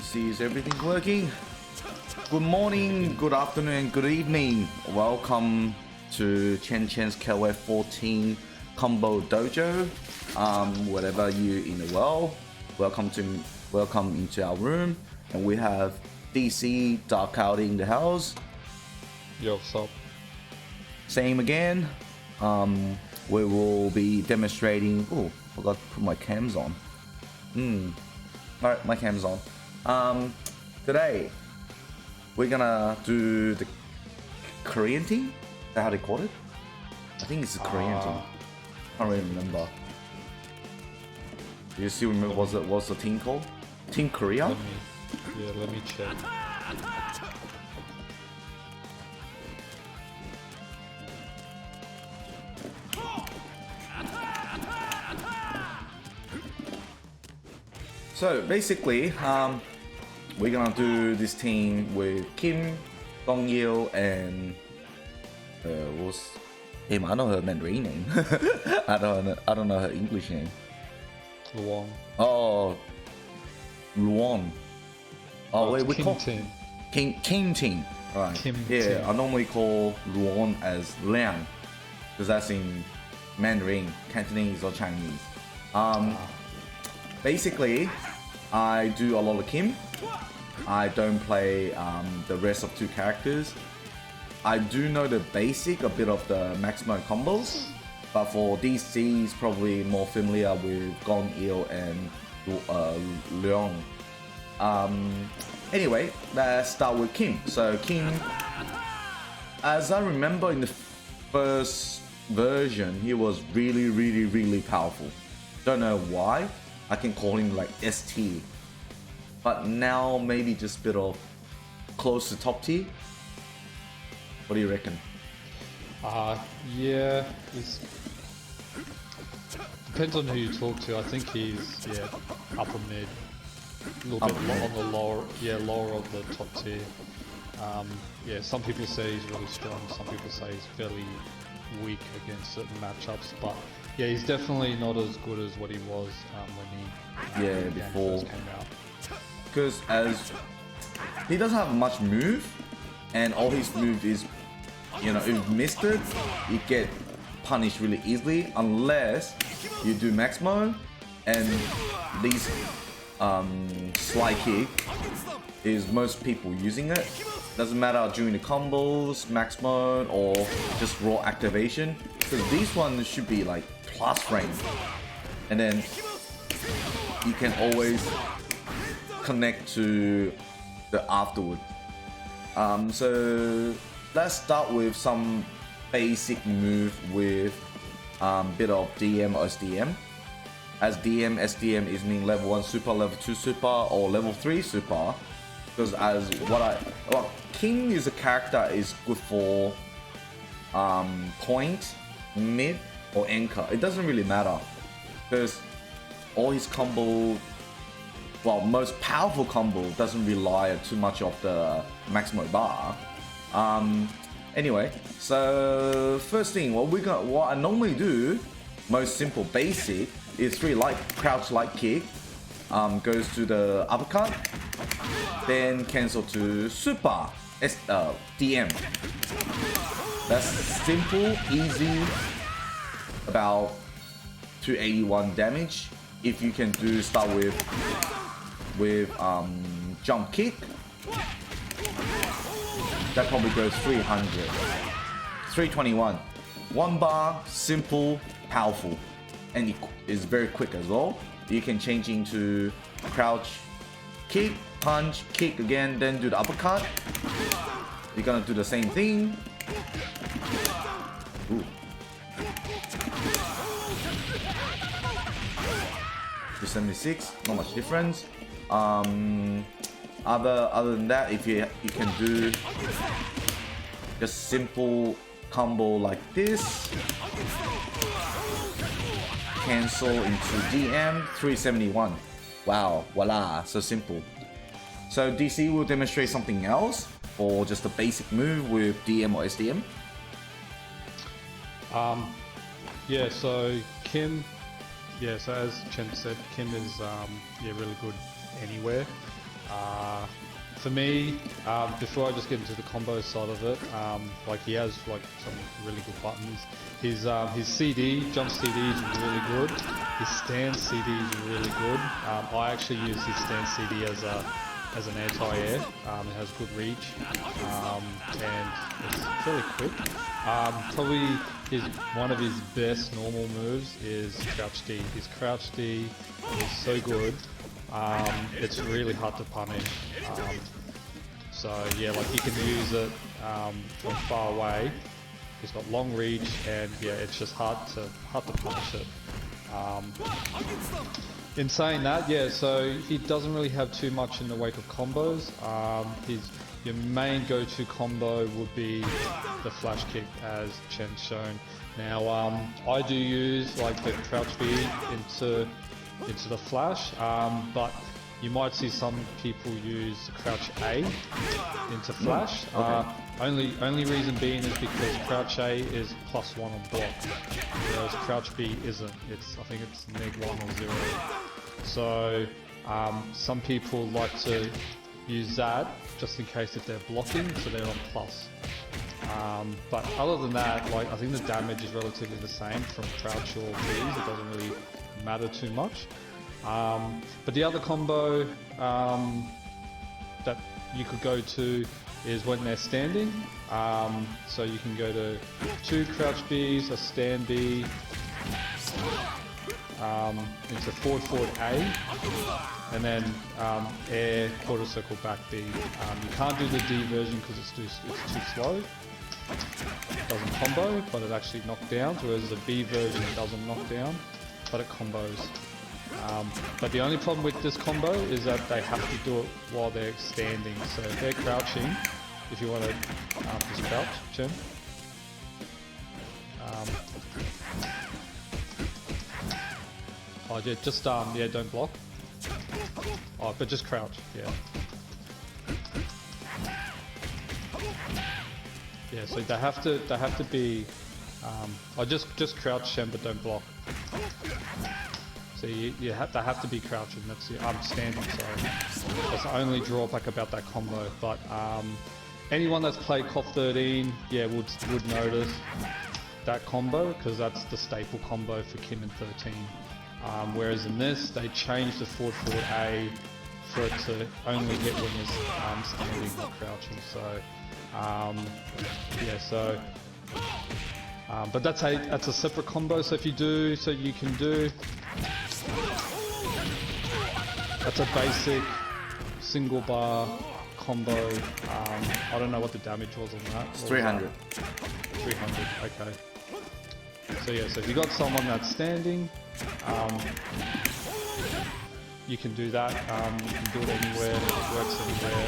see is everything working. Good morning, good afternoon, and good evening. Welcome to Chen's KOF 14 Combo Dojo. Whatever you in the world, welcome into our room. And we have DC Dark Out in the house. Yo, what's up? Same again. We will be demonstrating. Oh, forgot to put my cams on. Alright, my cam's on. Today we're gonna do the Korean team. Is that how they call it? I think it's a Korean team. I don't really remember. Do you still remember what's the team called? Team Korea? Let me check. So basically, we're gonna do this team with Kim, Dong-il, and I know her Mandarin name. I don't know her English name. Luong. Oh, Luong. Oh wait, we Kim call team. Kim team. Right. Kim yeah, team. I normally call Luong as Liang, because that's in Mandarin, Cantonese, or Chinese. Basically, I do a lot of Kim. I don't play the rest of two characters. I do know the basic, a bit of the Maximo combos, but for DC, is probably more familiar with Dong-il and Luong. Anyway, let's start with Kim. So Kim, as I remember in the first version, he was really powerful. Don't know why. I can call him like ST, but now maybe just a bit of close to top tier. What do you reckon? Yeah, depends on who you talk to. I think he's upper mid, a little bit on the lower of the top tier. Some people say he's really strong. Some people say he's fairly weak against certain matchups, but yeah, he's definitely not as good as what he was when he before first came out. Because as he doesn't have much move, and all his move is, if you missed it, you get punished really easily unless you do Maximo, and these slide kick is most people using it. Doesn't matter during the combos, max mode, or just raw activation, because these ones should be like plus range, and then you can always connect to the afterward. So let's start with some basic move with bit of DM or SDM. As DM, SDM is mean level 1 super, level 2 super, or level 3 super. Because as King is a character is good for point, mid, or anchor. It doesn't really matter, because all his combo, most powerful combo doesn't rely too much of the Maximo bar. Anyway, so first thing, what I normally do, most simple basic, is 3 crouch light kick, goes to the uppercut, then cancel to super DM. That's simple, easy, about 281 damage. If you can start with jump kick, that probably goes 300, 321. 1 bar, simple, powerful, and it is very quick as well. You can change into crouch, kick, punch, kick again, then do the uppercut. You're gonna do the same thing. Ooh. 276, not much difference. Other than that, if you can do just simple combo like this, cancel into DM, 371. Wow, voila, so simple. So DC will demonstrate something else, or just a basic move with DM or SDM. So Kim, so as Chen said, Kim is really good anywhere. For me, before I just get into the combo side of it, like he has like some really good buttons. His CD, jump CD is really good. His stance CD is really good. I actually use his stance CD as an anti-air. It has good reach and it's fairly quick. Probably one of his best normal moves is Crouch D. His Crouch D is so good. It's really hard to punish. So yeah, like you can use it from far away. He's got long reach, and yeah, it's just hard to punish it. In saying that, yeah, so he doesn't really have too much in the wake of combos. Your main go-to combo would be the flash kick, as Chen's shown. Now, I do use like the crouch B into the flash, but you might see some people use crouch A into flash. Okay. Only reason being is because crouch A is +1 on block, whereas crouch B isn't. I think it's -1 or 0. So some people like to use that just in case if they're blocking, so they're on plus. But other than that, like I think the damage is relatively the same from crouch or B's. It doesn't really matter too much. But the other combo that you could go to is when they're standing. So you can go to 2 crouch Bs, a stand B, into forward A, and then air quarter circle back B. You can't do the D version because it's too slow. It doesn't combo, but it actually knockdowns, whereas the B version doesn't knock down, but it combos. But the only problem with this combo is that they have to do it while they're standing. So if they're crouching, if you want to just crouch, Chen. Oh yeah, just yeah, don't block. Oh, but just crouch, yeah. Yeah, so they have to be. Oh, just crouch, Chen, but don't block. So they have to be crouching. That's standing. Sorry, that's the only drawback about that combo. But anyone that's played KOF 13, yeah, would notice that combo because that's the staple combo for Kim in 13. Whereas in this, they changed the forward A for it to only hit when you're standing, not crouching. So yeah, so. But that's a separate combo. So if you do, so you can do. That's a basic single bar combo. I don't know what the damage was on that. It's 300. 300. Okay. So yeah, so if you got someone that's standing, you can do that. You can do it anywhere. It works anywhere,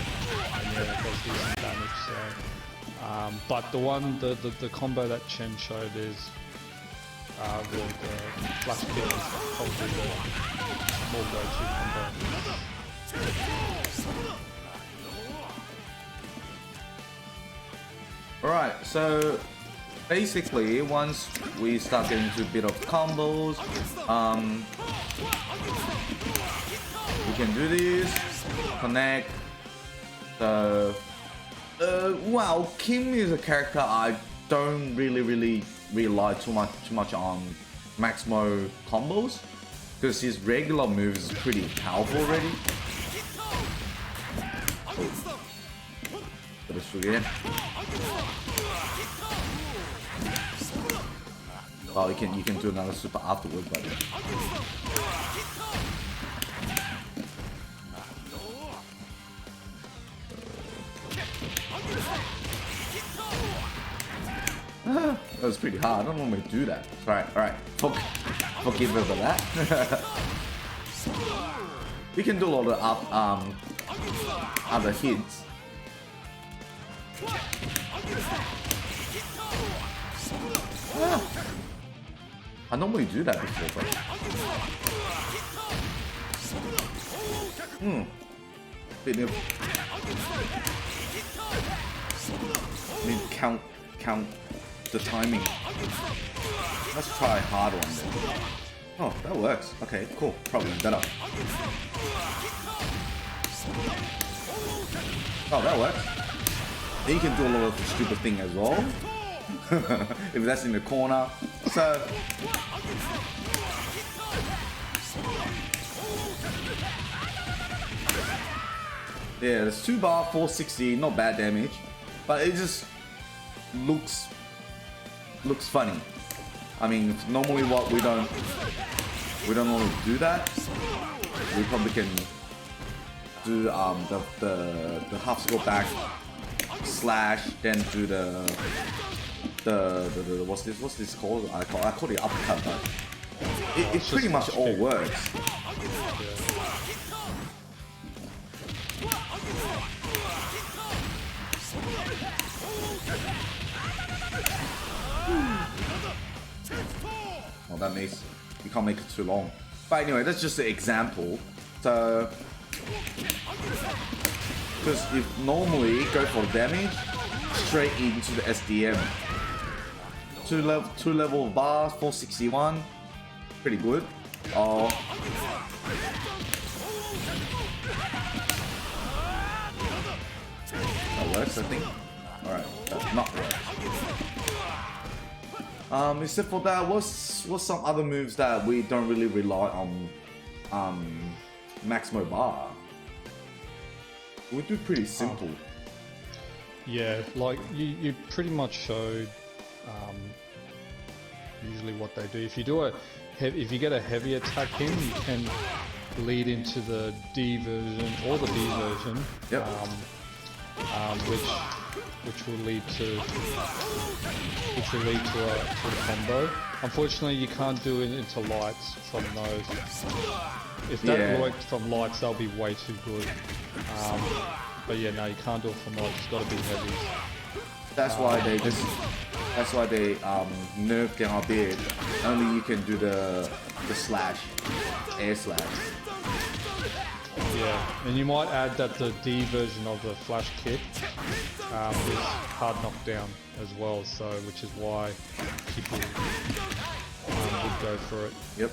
and yeah, it does decent damage. So. But the combo that Chen showed is the flash kick is probably the more go-to combo. Alright, so basically once we start getting into a bit of combos, we can do this, connect. So wow, Kim is a character I don't really rely too much on Maximo combos because his regular moves is pretty powerful already. Oh, you can do another super afterward, but. That was pretty hard. I don't normally do that. Alright. Forgive me for that. We can do a lot of other hits. I normally do that before, but. Bit of. I mean, count the timing. Let's try a hard one then. Oh, that works. Okay, cool. Probably better. Oh, that works. And you can do a lot of stupid thing as well. If that's in the corner. So yeah, it's 2 bar, 460, not bad damage. But it just looks funny. I mean, normally what we don't normally do that. We probably can do the half score back slash, then do the what's this called? I call it uppercut, but it pretty much all works. Well, that means you can't make it too long. But anyway, that's just an example. So, because if normally go for damage, straight into the SDM. Two level bars, 461, pretty good. That works, I think. Alright, that's not right. Except for that, what's some other moves that we don't really rely on Maximo bar? We do pretty simple. Yeah, like you pretty much showed usually what they do. If you do if you get a heavy attack in, you can lead into the D version or the B version. Yep. Which will lead to a combo. Unfortunately, you can't do it into lights from those. If that worked from lights, they'll be way too good. But yeah, no, you can't do it from lights. It's got to be heavy. That's why they nerfed down a bit. Only you can do the slash, air slash. Yeah, and you might add that the D version of the flash kick is hard knockdown as well, so which is why people would go for it. Yep.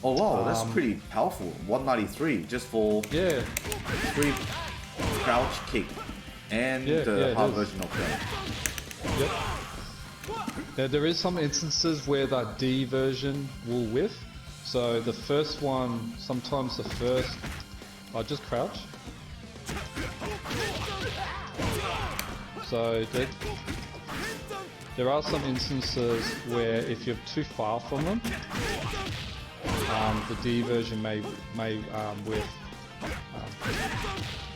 Oh wow, that's pretty powerful. 193 just for 3 crouch kick and the hard version of that. Yep. There is some instances where that D version will whiff. So the first one, sometimes the first. Just crouch. So there are some instances where if you're too far from them, the D version may whiff.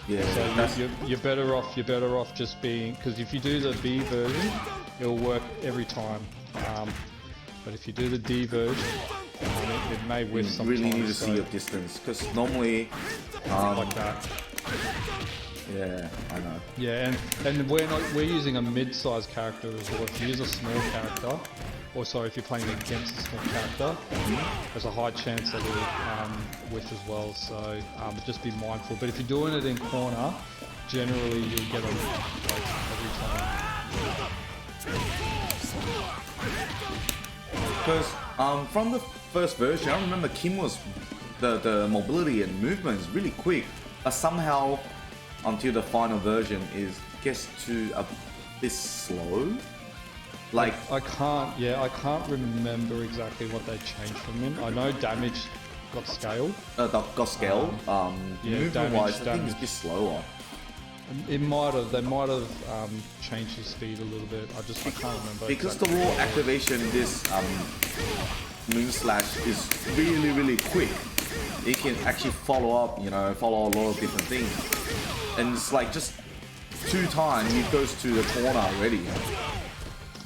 So you're better off just being, because if you do the B version, it'll work every time. But if you do the D version, it may whiff sometimes. You really need to see your distance, because normally like that. Yeah, I know. Yeah, and we're using a mid-sized character as well. If you use a small character, or sorry, if you're playing against a small character, there's a high chance that it'll whiff as well. So just be mindful. But if you're doing it in corner, generally you'll get a like every time. Because from the first version, I remember Kim was the mobility and movement is really quick, but somehow until the final version gets to a bit slow. Like I can't remember exactly what they changed from him. I know damage got scaled. Got scaled. Movement wise, I think it's a bit slower. They might have changed his speed a little bit. I can't remember. Because the raw activation in this moon slash is really, really quick. It can actually follow a lot of different things. And it's like just 2 times it goes to the corner already.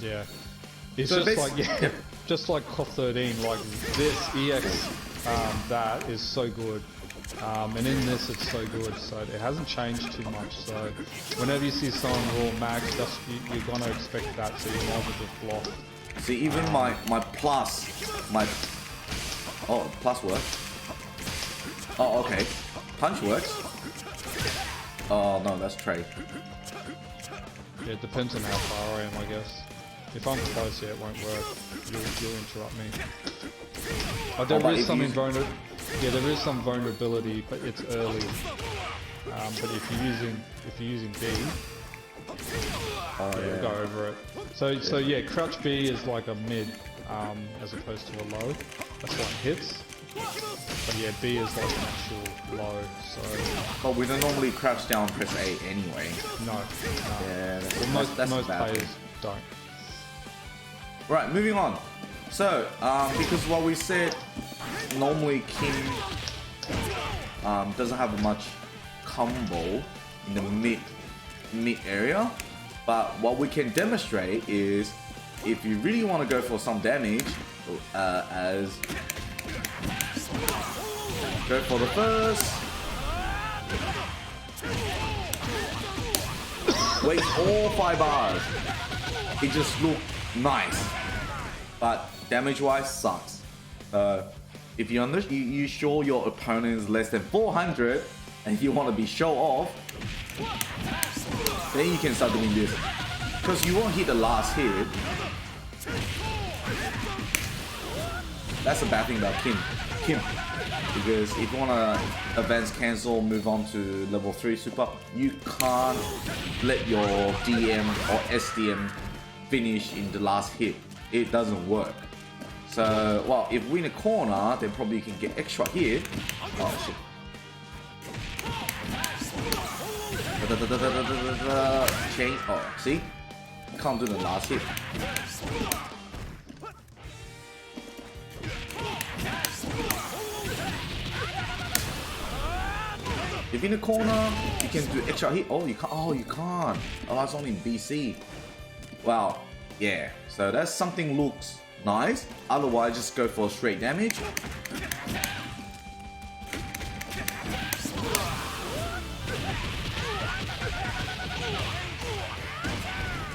Yeah. It's so just like just like KOF 13, like this EX that is so good. And in this it's so good, so it hasn't changed too much. So whenever you see someone raw max, you're gonna expect that, so you might as well just block. See, even my plus works. Oh, okay. Punch works. Oh no, that's Trey. Yeah, it depends on how far I am, I guess. If I'm close, it won't work. You'll interrupt me. There is some vulnerability, but it's early. But if you're using B, yeah, go over it. So yeah, crouch B is like a mid, as opposed to a low. That's why it hits. But yeah, B is like an actual low. So. But we don't normally crouch down, press A anyway. No. Yeah. Well, that's most bad players thing. don't. Right, moving on. So, because what we said, normally Kim doesn't have much combo in the mid area, but what we can demonstrate is if you really want to go for some damage, as go for the first, wait all 5 bars. It just looked nice, but damage-wise sucks. If you sure your opponent is less than 400 and you want to be show off, then you can start doing this. Because you won't hit the last hit. That's the bad thing about Kim. Because if you want to advance cancel, move on to level 3 super, you can't let your DM or SDM finish in the last hit. It doesn't work. So, well, if we're in a corner, then probably you can get extra hit. Oh shit. Change. Oh, see? Can't do the last hit. If in the corner, you can do extra hit. Oh, you can't. Oh, you can't. Oh, that's only in BC. Wow. Yeah. So that's something looks nice. Otherwise, just go for straight damage.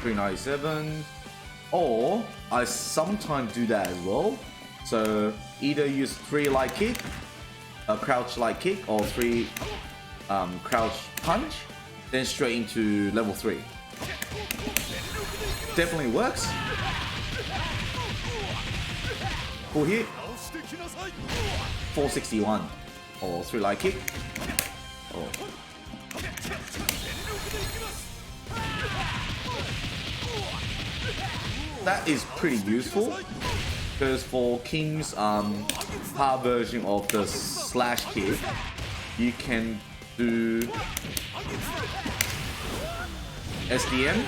$397. Or I sometimes do that as well. So either use 3 light kick, a crouch light kick, or 3 crouch punch, then straight into level 3. Definitely works. Full hit. 461. Or 3 light kick. Oh. That is pretty useful. Because for King's hard version of the slash kick, you can do SDM.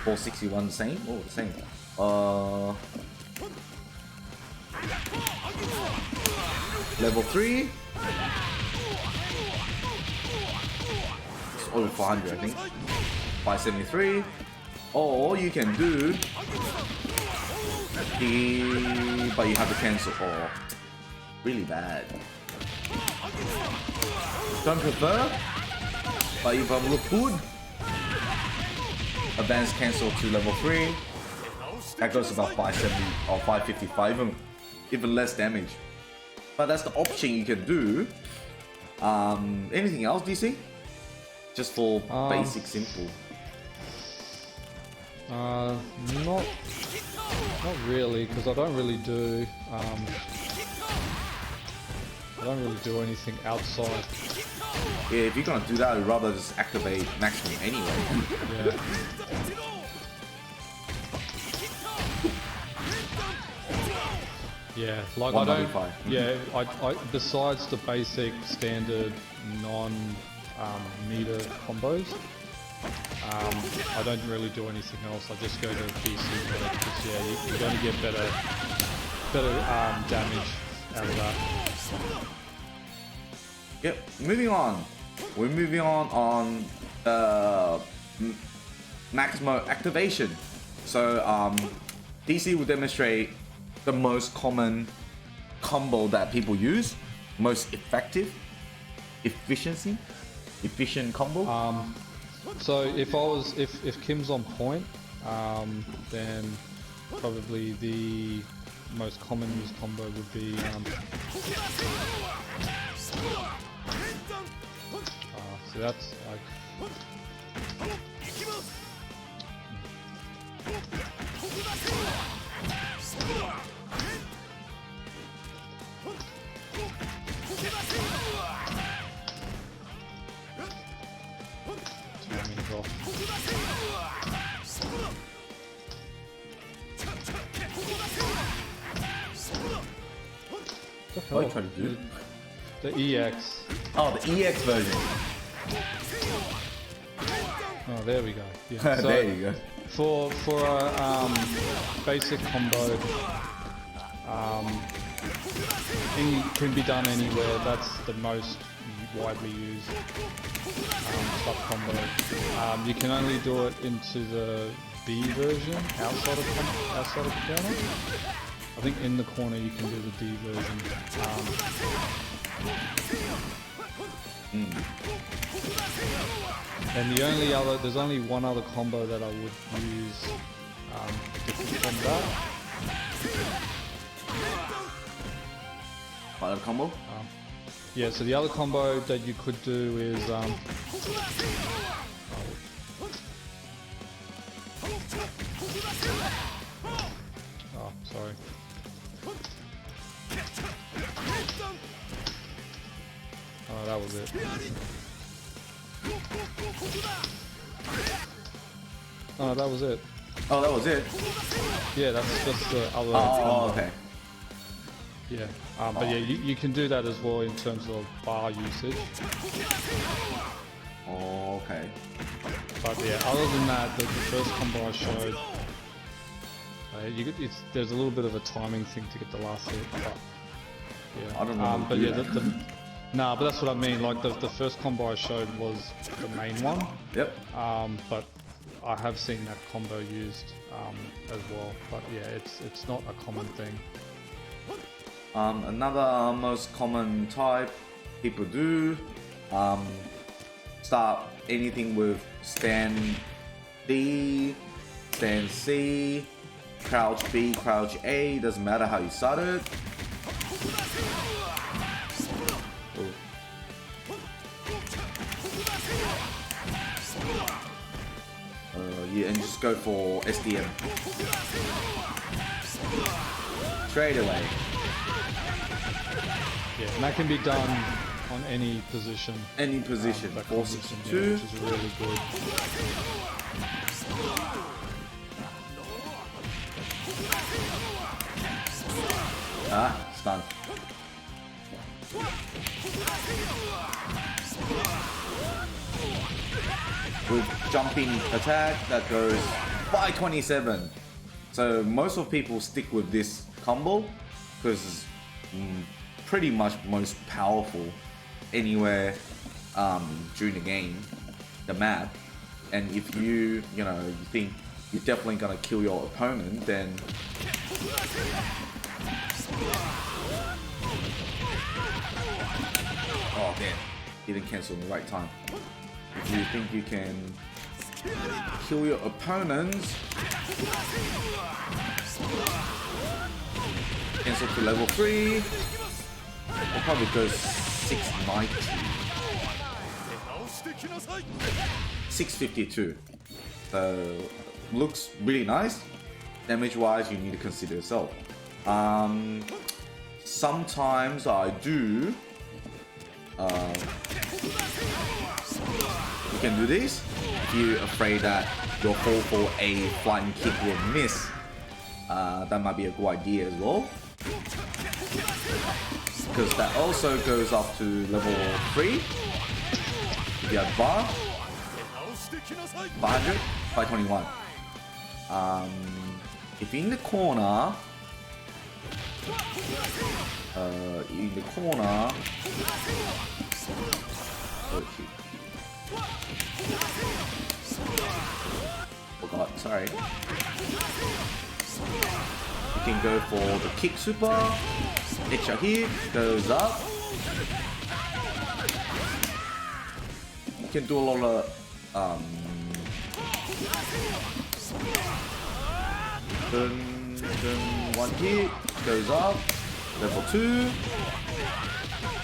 461 the same? Oh, the same. Level 3. It's over 400, I think. 573. Or you can do the, but you have to cancel. Oh, really bad. Don't prefer, but if I look good, advance cancel to level 3. That goes about 570 or 555, even less damage. But that's the option you can do. Anything else, DC? Just for basic, simple. Not really, because I don't really do anything outside. Yeah, if you're gonna do that, I'd rather just activate Maximo anyway. Yeah. Yeah, like I don't. Yeah, I besides the basic standard non-meter combos, I don't really do anything else. I just go to PC mode because yeah, you're going to get better damage out of that. Yep. Moving on. We're moving on Maximo activation. So DC will demonstrate the most common combo that people use, most effective, efficient combo. So if Kim's on point, then probably the most common used combo would be so that's like What are you trying to do? The EX. Oh, the EX version. Oh, there we go. Yeah. So there you go. For a basic combo, can be done anywhere. That's the most widely used sub combo. You can only do it into the B version outside of the corner. I think in the corner you can do the D version. And there's only one other combo that I would use different from that. What other combo? Yeah, so the other combo that you could do is oh, sorry. Oh, that was it. Oh, that was it. Oh, that was it? Yeah, that's just the other. Oh, okay. Yeah, but yeah, you can do that as well in terms of bar usage. Oh, okay. But yeah, other than that, the first combo I showed, there's a little bit of a timing thing to get the last hit. But yeah, I don't know. but yeah, nah, but that's what I mean. Like the first combo I showed was the main one. Yep. But I have seen that combo used as well. But yeah, it's not a common thing. Another most common type people do, start anything with stand D, stand C, crouch B, crouch A, doesn't matter how you start it. Yeah, and just go for SDM. Straight away. Yeah, and that can be done on any position. Any position. 462. Which is really good. Stun. With jumping attack that goes 527. So most of people stick with this combo because it's pretty much most powerful anywhere during the game, the map. And if you think you're definitely gonna kill your opponent, then oh damn, didn't cancel in the right time. If you think you can kill your opponents, cancel to level 3. It probably goes 690. 652. So looks really nice. Damage wise, you need to consider yourself. Sometimes I do. You can do this if you're afraid that your 4-4-A flying kick will miss. That might be a good idea as well, because that also goes up to level 3. If you have bar, 500, 521. If you're in the corner, oh shit. Forgot, sorry. You can go for the kick super. Extra hit goes up. You can do a lot of one hit goes up. Level 2.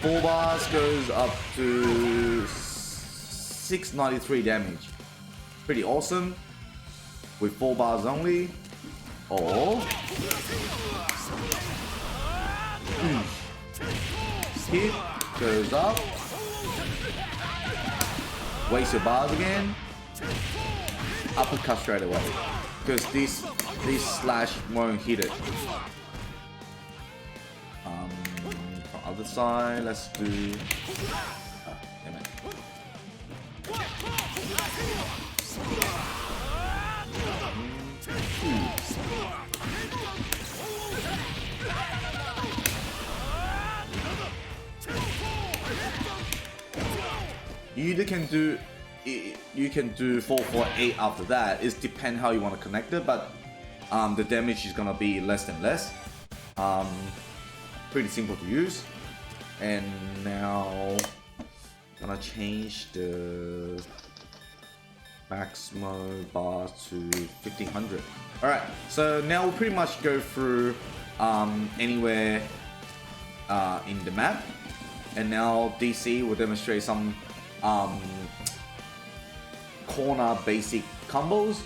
4 bars goes up to 693 damage. Pretty awesome. With 4 bars only. Or hit goes up. Waste your bars again. Uppercut straight away. Because this slash won't hit it. Other side, let's do... damn it. You can do 4-4-8 after that. It depends how you want to connect it, but the damage is gonna be less and less. Pretty simple to use. And now gonna change the Maximo bar to 1500. Alright, so now we'll pretty much go through anywhere in the map. And now DC will demonstrate some corner basic combos.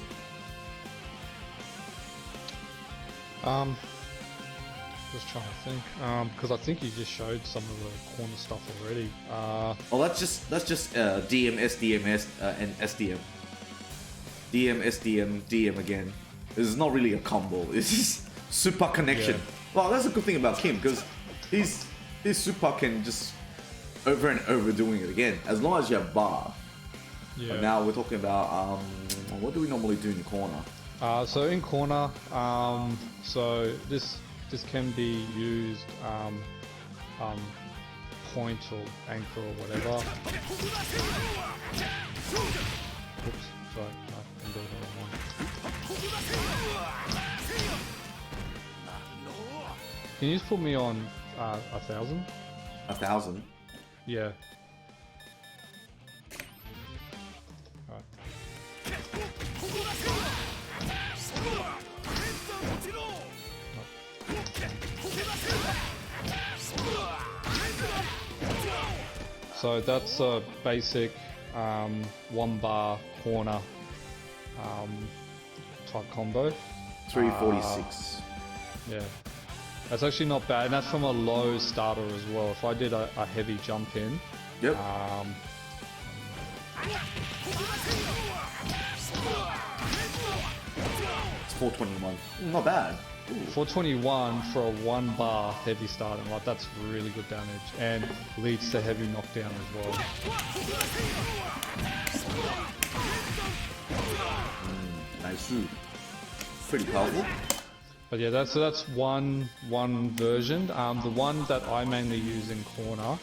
Just trying to think, because I think you just showed some of the corner stuff already. Well, let's just DM, SDM, and SDM. DM, SDM, DM again. This is not really a combo. It's just super connection. Yeah. Well, that's a good thing about Kim, because his super can just over and over doing it again, as long as you have bar. Yeah. But now we're talking about what do we normally do in the corner? So in corner, so this can be used point or anchor or whatever. Oops, sorry, no, I'm doing the wrong one. Can you just put me on 1,000? 1,000? Yeah. Alright. So that's a basic 1 bar corner type combo. 346. Yeah, that's actually not bad, and that's from a low starter as well. If I did a heavy jump in, Yep. It's 421. Not bad. Ooh. 421 for a 1 bar heavy starting, like that's really good damage and leads to heavy knockdown as well. Nice. Pretty powerful. But yeah, that's one version. The one that I mainly use in corner.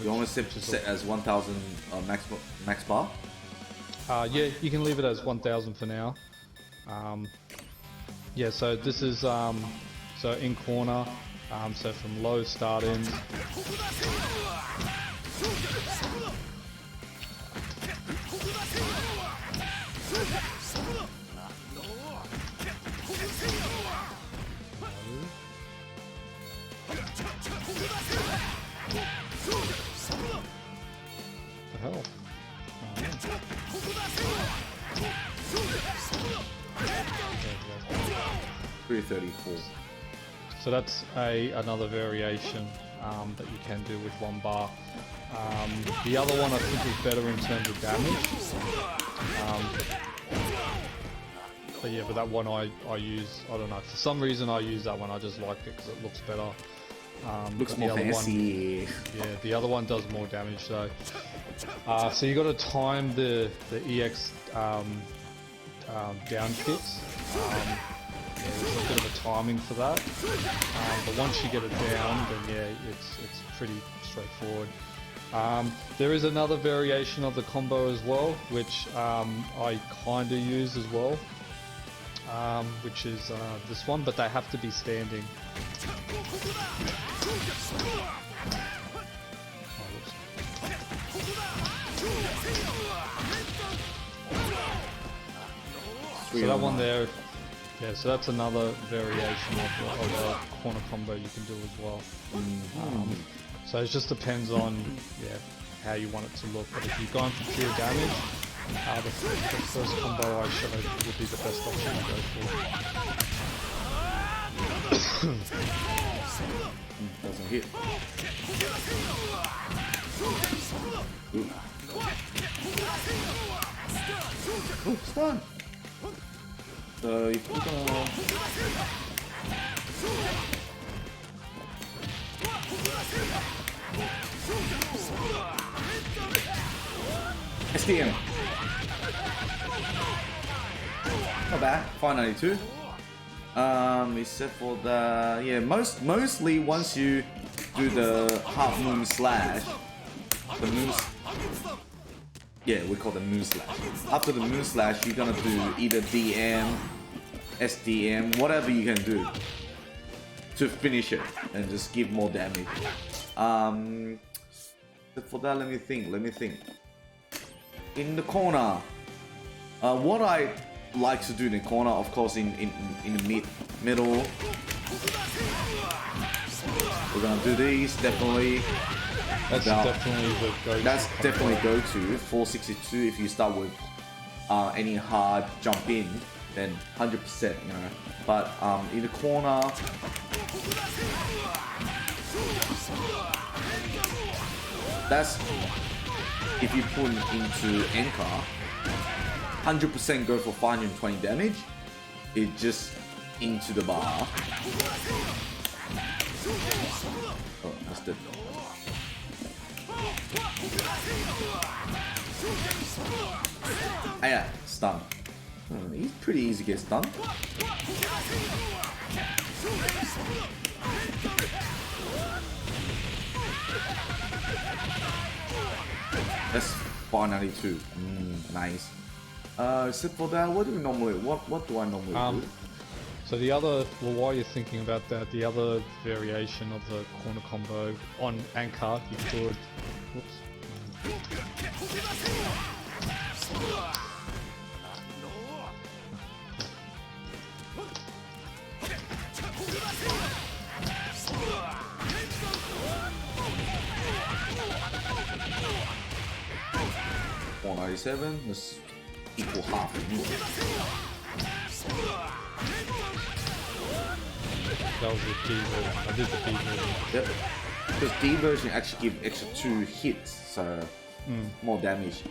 You want to set as 1,000 max bar? Yeah, you can leave it as 1,000 for now. Yeah, so this is so in corner. So from low start-ins. The hell? 334. So that's another variation that you can do with 1 bar. The other one I think is better in terms of damage. But yeah, but that one I use, I don't know, for some reason I use that one, I just like it because it looks better. Looks more fancy. Yeah, the other one does more damage though. So you got to time the EX down kicks. Yeah, there's a bit of a timing for that. But once you get it down, then yeah, it's pretty straightforward. There is another variation of the combo as well, which I kind of use as well, which is this one, but they have to be standing. So that one there, yeah, so that's another variation of a corner combo you can do as well. So it just depends on how you want it to look. But if you're going for pure damage, the first combo I showed would be the best option to go for. Doesn't hit. Ooh, stun! So if you're gonna... SDM. Not bad. 592. Except for the mostly once you do the half moon slash, the moon. Yeah, we call the moon slash. After the moon slash, you're gonna do either DM, SDM, whatever you can do to finish it and just give more damage. For that, let me think. In the corner, what I like to do in the corner, of course, in the middle, we're gonna do these definitely. That's definitely the go-to. That's definitely go-to. 462 if you start with any hard jump in, then 100%, you know. But in the corner, that's if you put into anchor, 100% go for 520 damage. It just into the bar. Oh, that's it. Ah, yeah, stun. He's pretty easy to get stunned. That's 492. Nice. Except for that, what do I normally do? So the other, well, while you're thinking about that, the other variation of the corner combo on anchor, you could, whoops. $497. Let's equal half. That was the D version. I did the D version. Yep. Because D version actually gives extra 2 hits, so more damage.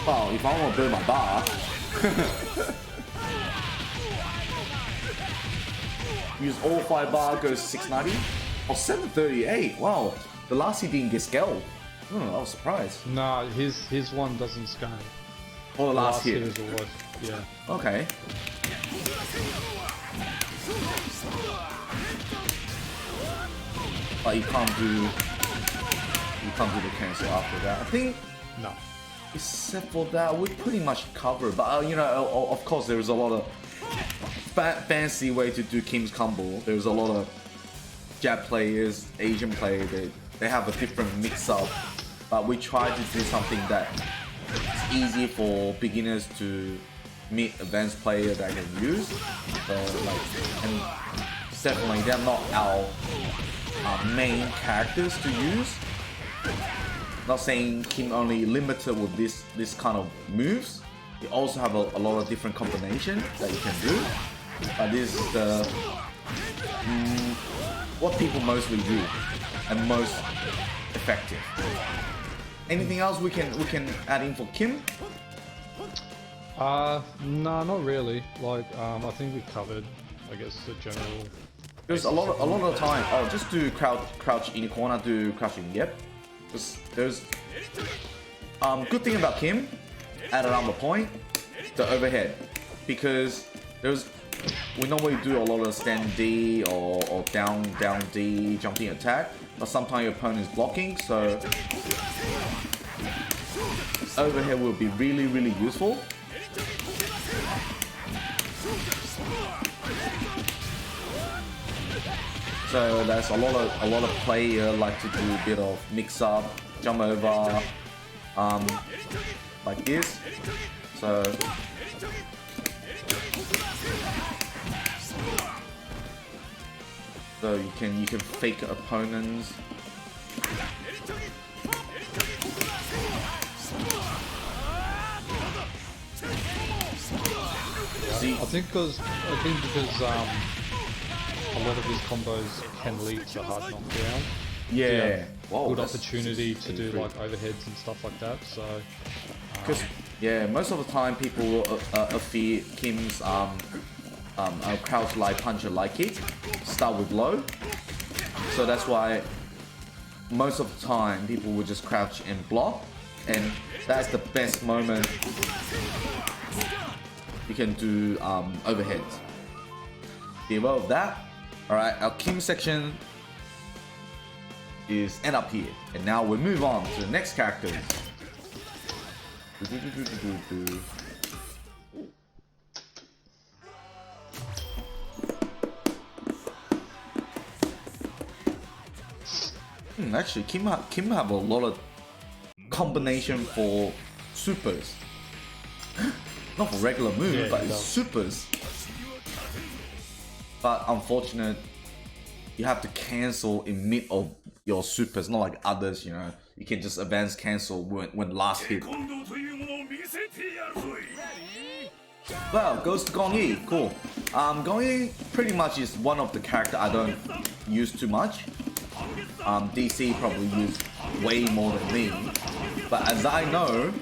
Well, if I want to burn my bar, use all 5 bar, goes 690 or 738. Wow, the last he didn't get scaled. I was surprised. Nah, his one doesn't scale. Oh, the last hit is the worst. Yeah. Okay. But you can't do the cancel after that. I think no. Except for that, we pretty much cover. But you know, of course, there is a lot of fancy way to do Kim's combo. There's a lot of Jap players, Asian players. They have a different mix-up. But we try to do something that is easy for beginners to meet advanced player that can use. So and definitely they're not our main characters to use. Not saying Kim only limited with this kind of moves. You also have a lot of different combinations that you can do. But this is the what people mostly do and most effective. Anything else we can add in for Kim? No, not really. Like, I think we covered, I guess, the general. There's a lot of the time. Oh, just do crouch in the corner, do crouching. Yep. There's good thing about Kim, at around the point, the overhead, because we normally do a lot of stand D or down D jumping attack, but sometimes your opponent is blocking, so overhead will be really useful. So there's a lot of players like to do a bit of mix up, jump over, like this. So you can fake opponents. See, I think because a lot of his combos can lead to hard knockdown. Yeah. Whoa, good opportunity to do like overheads and stuff like that. So Yeah, most of the time people fear Kim's crouch light punch or light kick start with low. So that's why most of the time people will just crouch and block, and that's the best moment you can do overheads. Be aware of that. Alright, our Kim section is end up here. And now we move on to the next characters. Actually, Kim have a lot of combination for supers. Not for regular moves, but it's supers. But unfortunate, you have to cancel in mid of your supers, not like others, you know. You can just advance cancel when last hit. Well, goes to Gong Yi, cool. Gong Yi pretty much is one of the character I don't use too much. DC probably use way more than me. But as I know,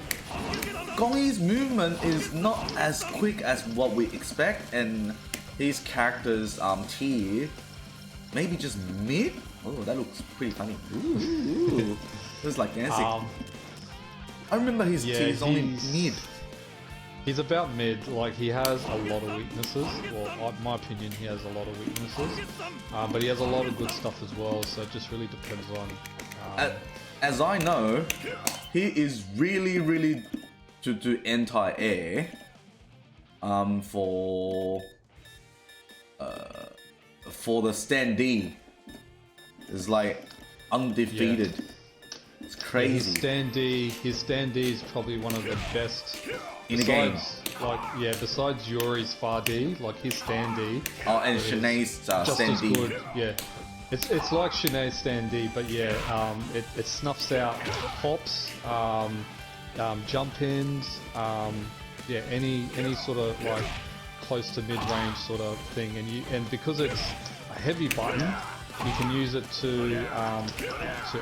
Gong Yi's movement is not as quick as what we expect, and his character's tier maybe just mid. Oh, that looks pretty funny. Ooh. It's like dancing. I remember his tier is only mid. He's about mid. Like, he has a lot of weaknesses. Well, in my opinion, he has a lot of weaknesses. But he has a lot of good stuff as well. So it just really depends on. As I know, he is really to do anti-air. For the standee. It's like undefeated. Yeah. It's crazy. His standee is probably one of the best in the game. Like, besides Yuri's Fardi, like his standee. Oh, and shun'ei's standee. Good. Yeah, it's like shun'ei's standee, but it snuffs out hops, jump ins, any sort of like close to mid range sort of thing, and because it's a heavy button, you can use it to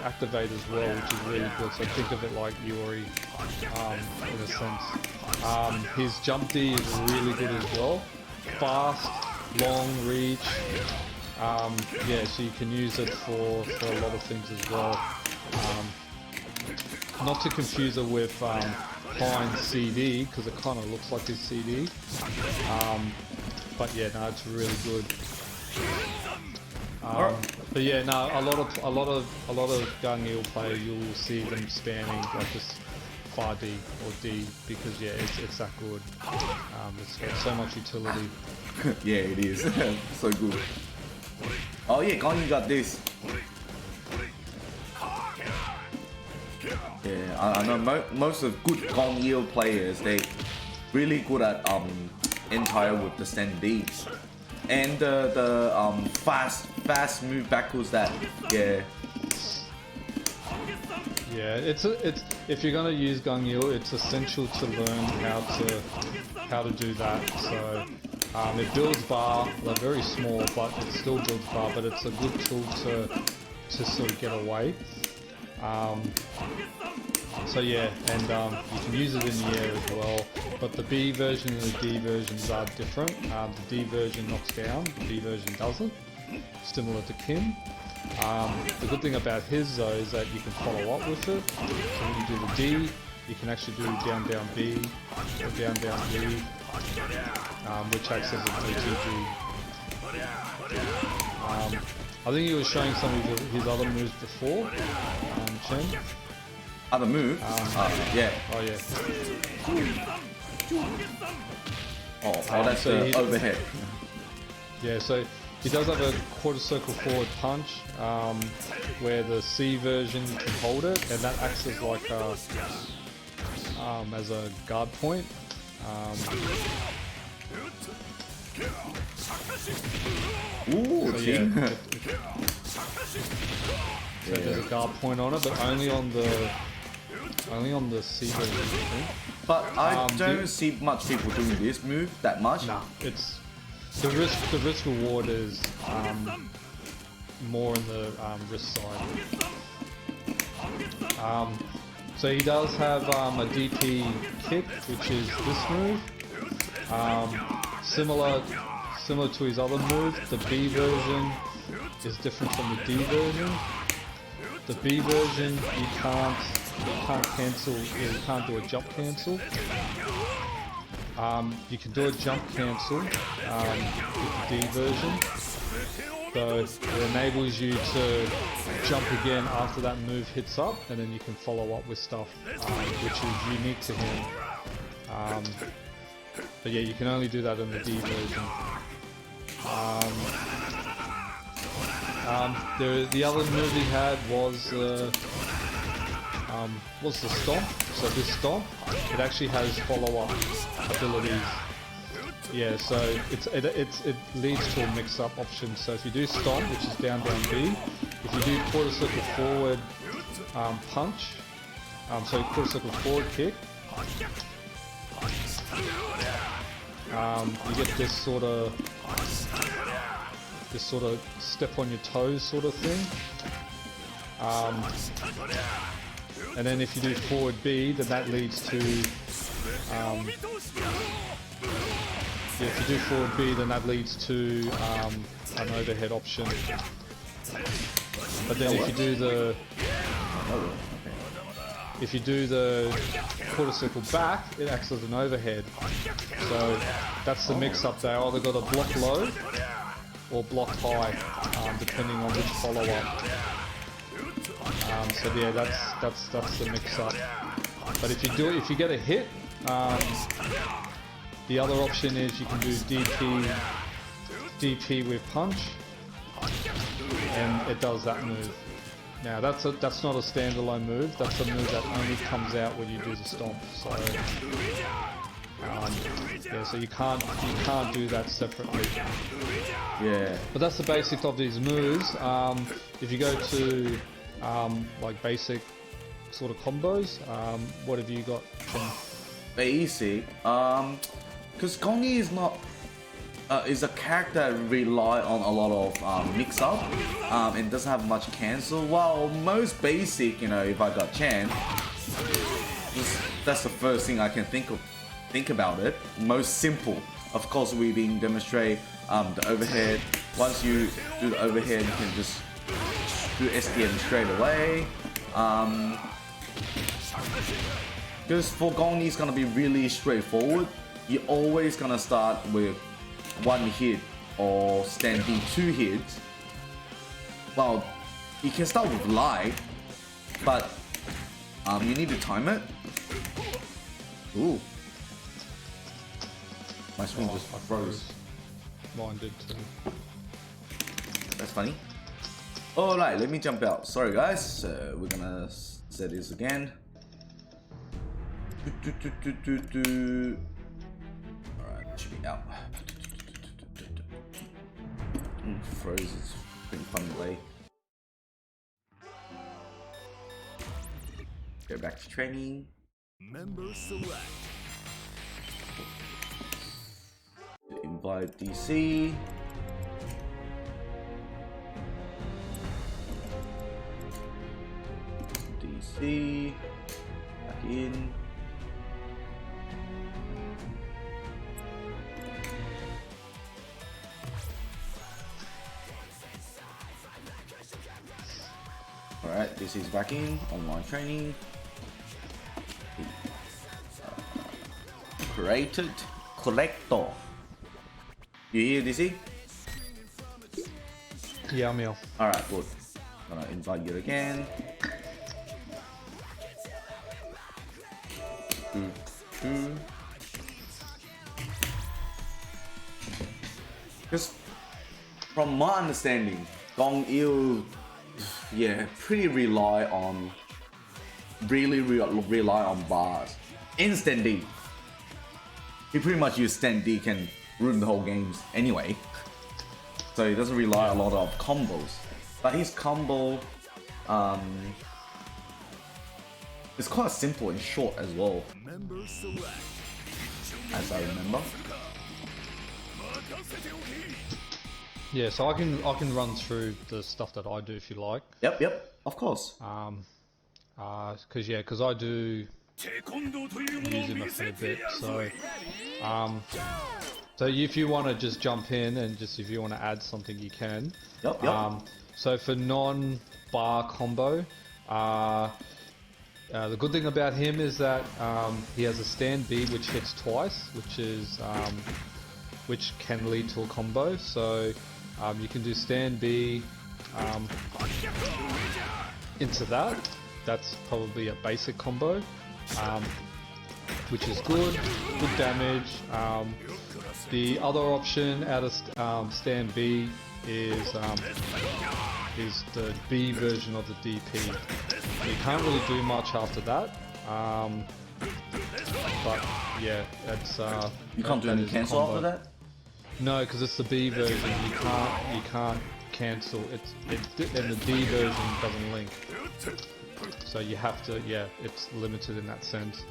activate as well, which is really good. So think of it like Yuri, in a sense. His jump D is really good as well. Fast, long reach. So you can use it for a lot of things as well. Not to confuse it with Pine's CD, because it kind of looks like his CD. But it's really good. But a lot of Gung Il players, you'll see them spamming like just far D or D, because it's that good. It's got so much utility. Yeah, it is. So good. Oh yeah, Gong got this. Yeah, I know most of good Gong Il players, they really good at entire with the standees. And the fast move backwards that it's if you're gonna use Gung Il, it's essential to learn how to do that. So it builds bar, they're very small, but it still builds bar. But it's a good tool to sort of get away. And you can use it in the air as well, but the B version and the D versions are different. The D version knocks down, the B version doesn't, similar to Kim. The good thing about his though is that you can follow up with it. So when you do the D, you can actually do down B, or down B, which acts as a DTG. I think he was showing some of his other moves before, Chen. Other move? Yeah. Oh yeah. That's the overhead. Yeah, so he does have a quarter circle forward punch, where the C version you can hold it, and that acts as like as a guard point. Ooh, so there's a guard point on it, but only on the C version. But I don't see much people doing this move that much. Nah, it's the risk reward is more in the risk side. So he does have a DP kick, which is this move. Similar to his other move. The B version is different from the D version. The B version you can't cancel. You can't do a jump cancel. You can do a jump cancel with the D version. So it enables you to jump again after that move hits up, and then you can follow up with stuff which is unique to him. But yeah, you can only do that in the D version. The other move he had was the stomp. So this stomp, it actually has follow-up abilities. Yeah, so it leads to a mix-up option. So if you do stomp, which is down down B, if you do quarter circle forward punch, so quarter circle forward kick, you get this sort of step on your toes sort of thing. And then if you do forward B, then that leads to if you do forward B, then that leads to an overhead option. But then if you do the quarter circle back, it acts as an overhead. So that's the mix up there. Either got a block low or block high, depending on which follow up. So yeah, that's the mix up. But if you get a hit, the other option is you can do DP with punch, and it does that move. Now that's not a standalone move. That's a move that only comes out when you do the stomp. So yeah, so you can't do that separately. Yeah. But that's the basic of these moves. If you go to like basic sort of combos, what have you got? Basic, because Gongi is not is a character that rely on a lot of mix-up and doesn't have much cancel. While most basic, you know, if I got chance, that's the first thing I can think about it. Most simple, of course, we've been demonstrate the overhead. Once you do the overhead, you can just do SDM straight away. Because for Gongi, it's gonna be really straightforward. You're always gonna start with one hit or standing 2 hits. Well, you can start with light, but you need to time it. Ooh, my screen just froze. Mine did too. That's funny. Alright, let me jump out. Sorry guys, we're gonna set this again. Alright, should be out. Froze is pretty funny way. Go back to training. Member select. Invite DC. DC. Back in. Alright, this is back in online training. Created collector. You hear DC? Yeah, I'm here. Alright, good. Gonna invite you again. Because from my understanding, Gong Il, yeah, pretty rely on bars. Instant D. He pretty much use stand D can ruin the whole games anyway. So he doesn't rely a lot of combos. But his combo is quite simple and short as well. As I remember. Yeah, so I can run through the stuff that I do if you like. Yep, of course. Because I do use him a fair bit. So if you want to just jump in and just if you want to add something, you can. Yep. So for non-bar combo, the good thing about him is that he has a stand B which hits twice, which can lead to a combo. So you can do stand B into that. That's probably a basic combo, which is good damage. The other option out of stand B is the B version of the DP. You can't really do much after that, but yeah, it's you can't do any cancel after that. No, because it's the B version. You can't cancel. And the D version doesn't link. So you have to, yeah, it's limited in that sense.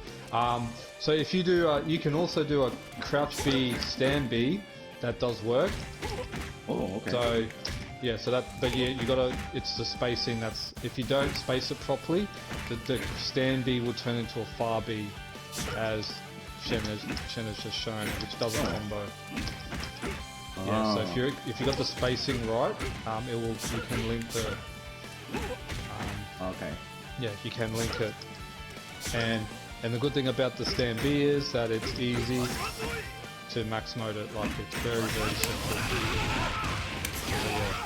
So if you do, you can also do a crouch B, stand B. That does work. Oh, okay. So, yeah, but yeah, you gotta, it's the spacing that's, if you don't space it properly, the stand B will turn into a far B, as Shen has just shown, which does a combo. Yeah, so if you got the spacing right, you can link the. Okay. Yeah, you can link it, and the good thing about the stand B is that it's easy to max mode it. Like it's very simple.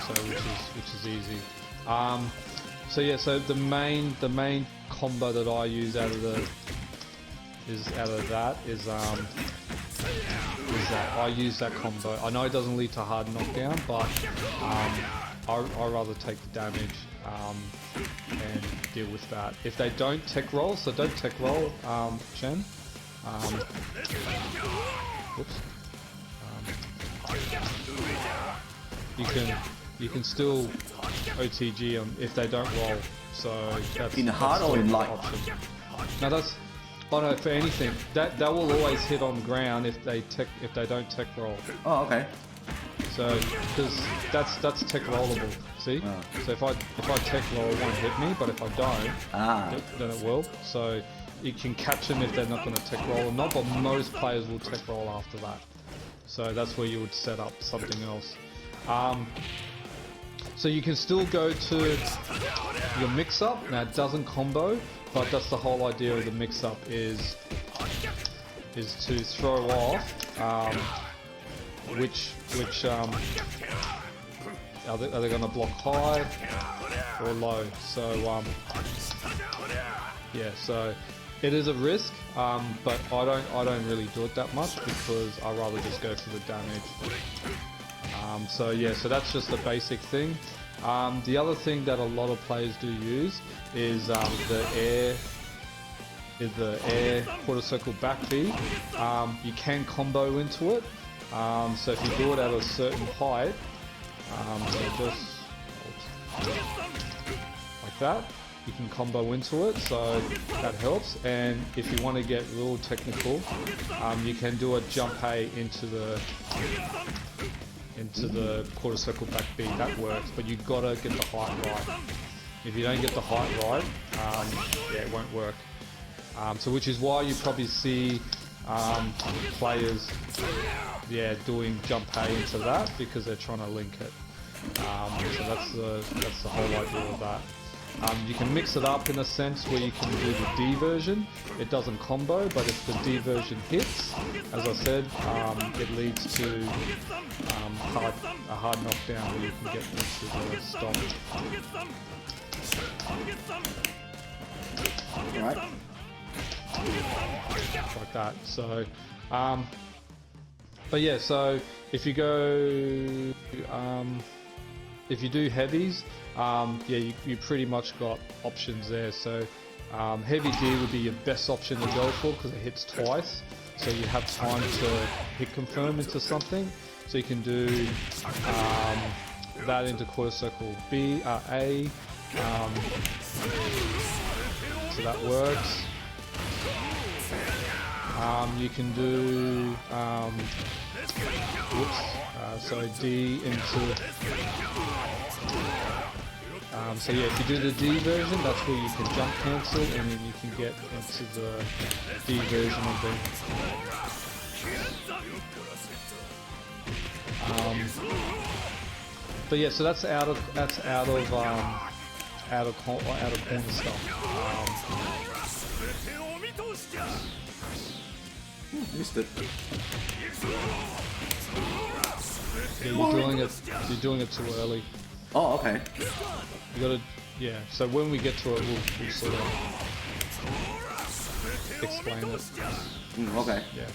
So yeah, so which is easy. So yeah, so the main combo that I use out of that is that I use that combo. I know it doesn't lead to hard knockdown, but I rather take the damage and deal with that. If they don't tech roll, so don't tech roll, Shen. Whoops. You can still OTG them if they don't roll. So that's in hard or in light. Option. No, that's. Oh no, for anything that will always hit on ground if they don't tech roll. Oh, okay. So because that's tech rollable. See? Oh. So if I tech roll, it won't hit me, but if I don't, then it will. So you can catch them if they're not going to tech roll or not, but most players will tech roll after that. So that's where you would set up something else. So you can still go to your mix-up. Now it doesn't combo, but that's the whole idea of the mix-up is to throw off which are they going to block high or low. So yeah, so it is a risk, but I don't really do it that much because I rather just go for the damage. So yeah, so that's just the basic thing. The other thing that a lot of players do use is the air quarter circle back V. You can combo into it. So if you do it at a certain height, so just like that, you can combo into it, so that helps. And if you want to get real technical, you can do a jump A into the quarter circle back B. That works, but you gotta get the height right. If you don't get the height right, yeah, it won't work. So which is why you probably see players, yeah, doing jump A into that because they're trying to link it. So that's the whole idea of that. You can mix it up in a sense where you can do the D version. It doesn't combo, but if the D version hits, as I said, it leads to a hard knockdown where you can get into the stomp. Right. Like that. So, but yeah, so if you go, if you do heavies, yeah, you pretty much got options there. So heavy D would be your best option to go for because it hits twice, so you have time to hit confirm into something. So you can do that into quarter circle B, A. So that works. You can do so D into So yeah, if you do the D version, that's where you can jump cancel, and then you can get into the D version of them. But yeah, so that's out of corner stuff. Missed it. Yeah, you're doing it too early. Oh, okay. You gotta, yeah. So when we get to it, we'll sort of explain it. Okay. Yeah.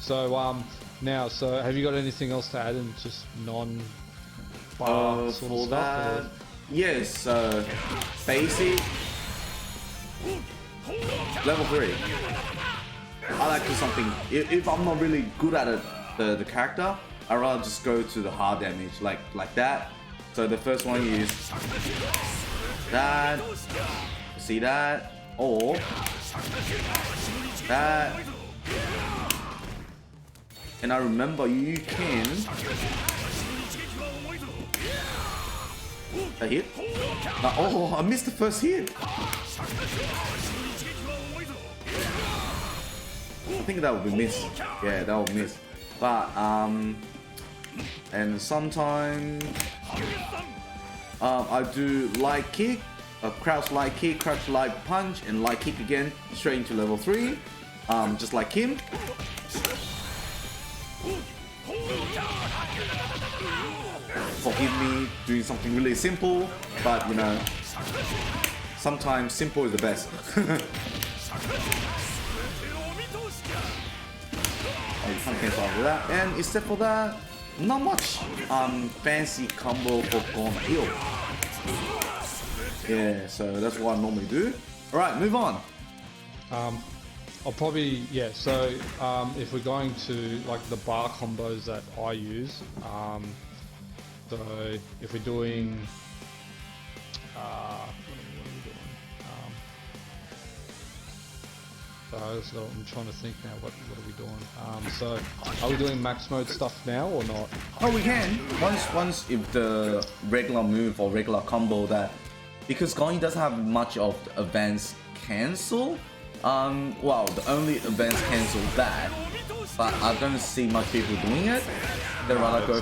So now, so have you got anything else to add in just non-bar sort of stuff? That, yes. Basic. Level 3. I like to do something. If I'm not really good at it, the character, I'd rather just go to the hard damage like that. So the first one is that, see that, or that. And I remember you can a hit. Oh, I missed the first hit. I think that would be missed. Yeah, that would miss. But and sometimes I do light kick, crouch light kick, crouch light punch, and light kick again, straight into level 3. Just like him. Forgive me doing something really simple, but you know, sometimes simple is the best. You can't cancel out with that, and except for that, not much fancy combo for corner heal. Yeah, so that's what I normally do. Alright, move on. I'll probably, yeah, so if we're going to like the bar combos that I use, so if we're doing, what are we doing? So I'm trying to think now, what are we doing? So are we doing max mode stuff now or not? Oh, we can. Once if the regular move or regular combo that, because Goni doesn't have much of the advanced cancel. Well, the only advanced cancel that, but I don't see much people doing it. They rather go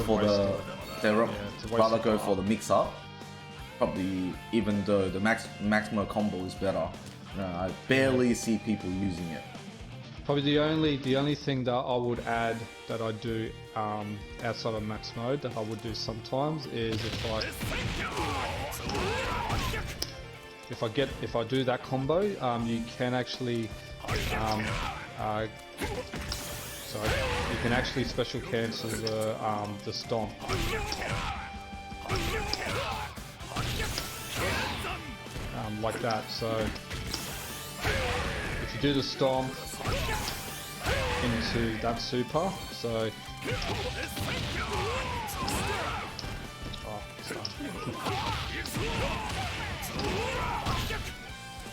for the mix up. Probably, even though the Maximo Combo is better. No, I barely see people using it. Probably the only thing that I would add that I do outside of max mode that I would do sometimes is if I do that combo, you can actually you can actually special cancel the stomp. Like that. So if you do the stomp into that super, so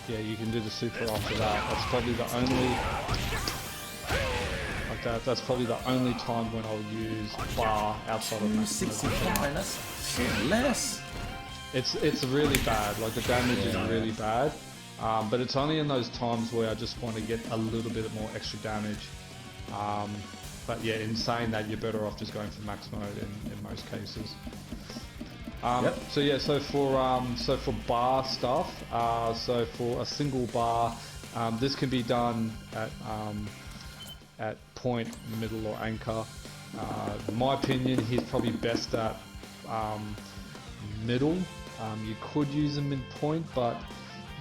yeah, you can do the super after that. That's probably the only like that. That's probably the only time when I'll use bar outside of max. 65. That's less. It's really bad. Like the damage is really bad. But it's only in those times where I just want to get a little bit more extra damage. But yeah, in saying that, you're better off just going for max mode in most cases. So yeah, so for bar stuff, so for a single bar, this can be done at point, middle, or anchor. In my opinion, he's probably best at middle. You could use him in point, but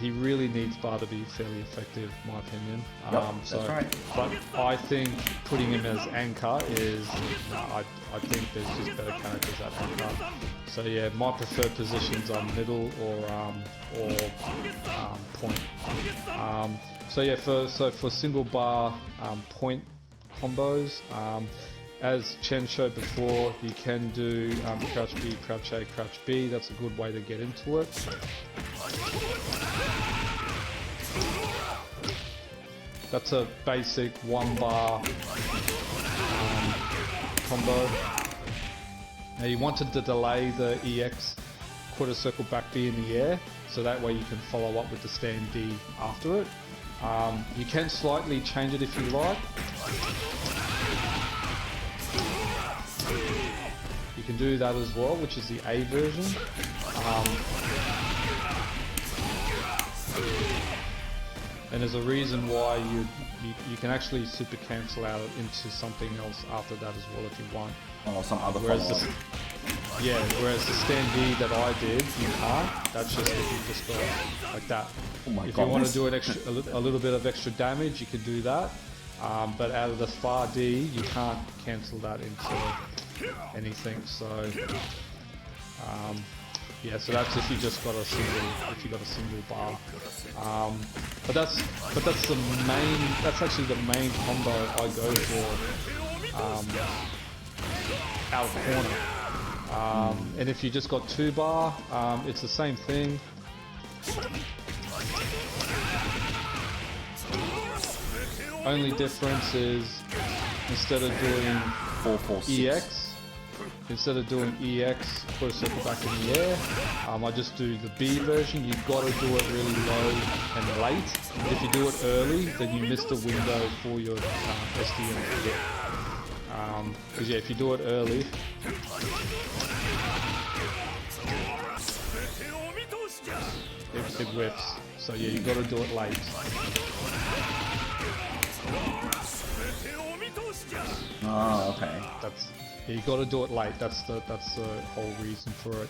he really needs bar to be fairly effective, in my opinion. That's right. But I think putting him as anchor is, I think there's just better characters at anchor. So yeah, my preferred positions are middle or point. So yeah, for single bar point combos, as Chen showed before, you can do crouch B, crouch A, crouch B. That's a good way to get into it. That's a basic one bar combo. Now you wanted to delay the EX quarter circle back B in the air, so that way you can follow up with the stand D after it. You can slightly change it if you like. You can do that as well, which is the A version. And there's a reason why you can actually super cancel out into something else after that as well if you want. Oh, some other whereas the stand D that I did, you can't. That's just if you just go like that. Oh my if God, you want to do an extra, a little bit of extra damage, you can do that. But out of the far D, you can't cancel that into anything. So yeah, so that's if you just got a single bar. But that's the main. That's actually the main combo I go for out of corner. And if you just got 2 bar, it's the same thing. Only difference is instead of doing 4, 4, 6. EX, instead of doing EX, put a circle back in the air, I just do the B version. You've got to do it really low and late. If you do it early, then you miss the window for your SDM to hit. Because yeah, if you do it early, it whiffs. So yeah, you've got to do it late. Oh, okay. You got to do it late. That's the whole reason for it.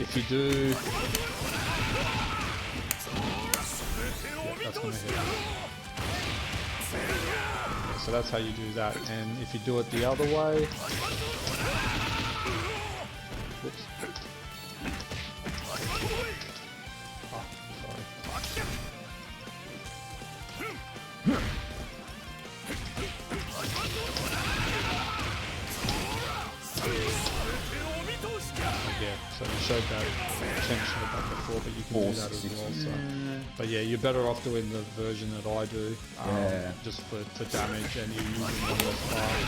If you do, yeah, that's gonna hit. Yeah, so that's how you do that. And if you do it the other way, whoops. Oh, sorry. Yeah, so you showed that tension of that before, but you can do that as well. So. But yeah, you're better off doing the version that I do, just for damage, and you're using one of those bars.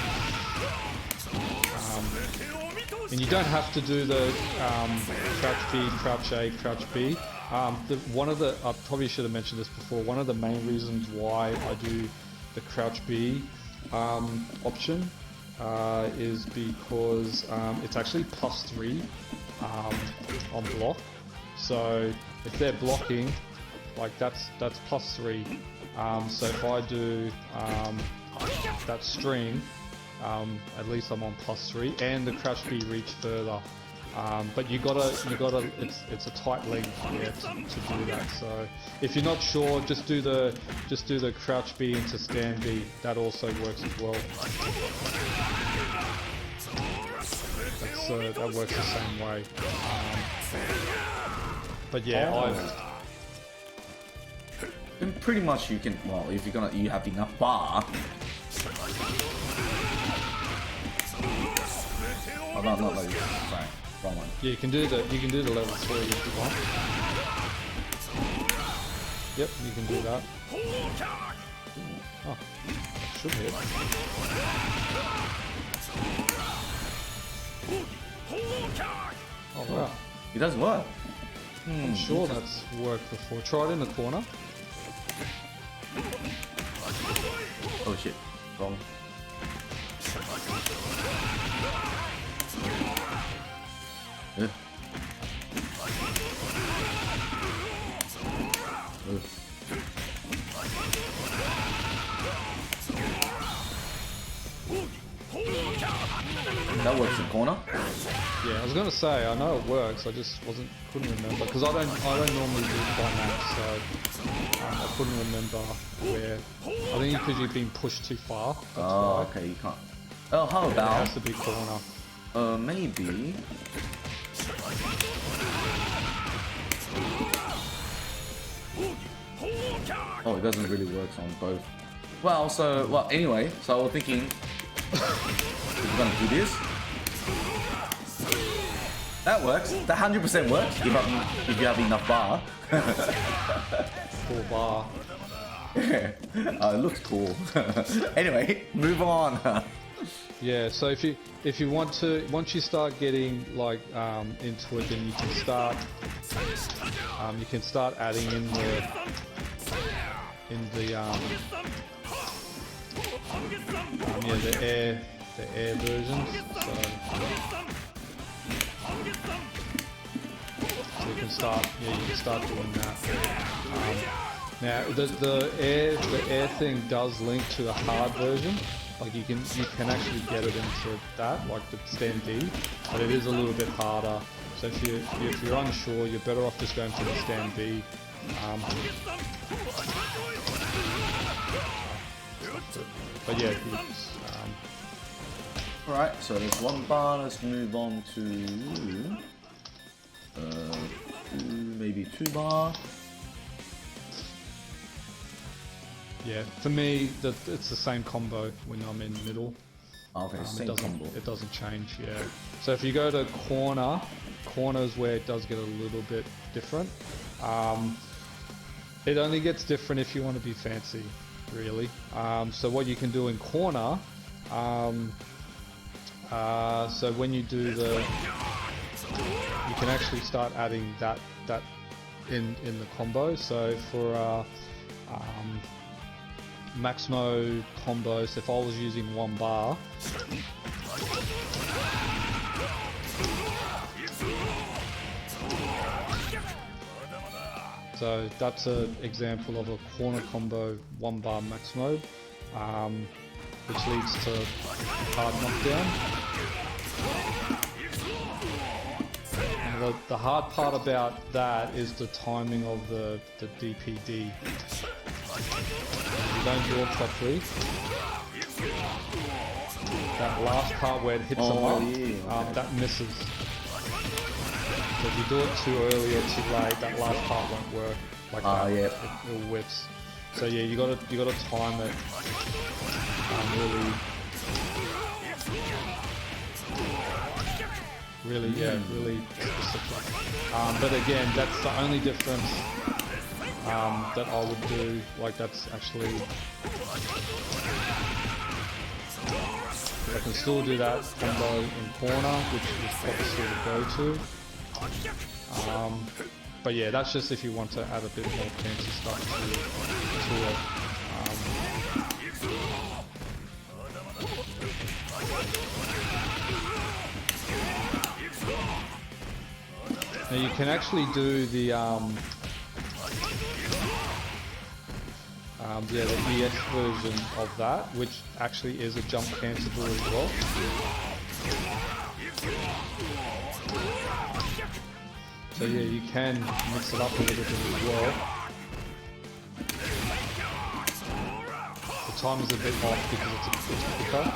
And you don't have to do the crouch B, crouch A, crouch B. I probably should have mentioned this before. One of the main reasons why I do the crouch B option is because it's actually +3 on block. So if they're blocking, like that's +3. So if I do that string, at least I'm on +3, and the crouch B reach further. But you gotta, it's a tight length to do that. So if you're not sure, just do the crouch B into stand B. That also works as well. That works the same way. But yeah, And pretty much you can, well, if you have enough bar. Oh, not like, sorry, wrong one. Yeah, you can do the level 3 if you want. Yep, you can do that. Oh, should hit. Oh wow. It does work. I'm sure that's worked before. Try it in the corner. Oh shit, wrong. That works in corner. Yeah, I was gonna say I know it works. I just couldn't remember because I don't normally do it by max, so I couldn't remember where. I think because you've been pushed too far. That's why. Okay, you can't. Oh, how It about? has to be corner. Maybe. Oh, it doesn't really work on both. Well, anyway, so I was thinking, we're gonna do this. That works. That 100% works if you have enough bar. 4 bar. It looks cool. Anyway, move on. Yeah, so if you want to, once you start getting like into it, then you can start adding in the air versions. So you can start doing that. Now the air thing does link to the hard version. Like you can actually get it into that, like the stand D, but it is a little bit harder. So if you're unsure, you're better off just going to the stand D. But yeah, Alright, so there's one bar. Let's move on to maybe 2 bar. yeah, for me, it's the same combo when I'm in middle. Okay, same combo. It doesn't change, yeah. So if you go to corner is where it does get a little bit different. It only gets different if you want to be fancy, really. So what you can do in corner, so when you do you can actually start adding that in the combo. So for Maximo combos, if I was using 1 bar, so that's an example of a corner combo 1 bar Maximo, which leads to hard knockdown. And the hard part about that is the timing of the DPD. If you don't do it properly, that last part where it hits them up, that misses. So if you do it too early or too late, that last part won't work like that. Yeah. It whips. So yeah, you gotta time it really specific. But again, that's the only difference that I would do. Like that's actually, I can still do that combo in corner, which is probably still the go-to. But yeah, that's just if you want to add a bit more fancy stuff to it. Now you can actually do the ES version of that, which actually is a jump cancelable as well. So yeah, you can mix it up a little bit as well. The time is a bit off because it's quicker.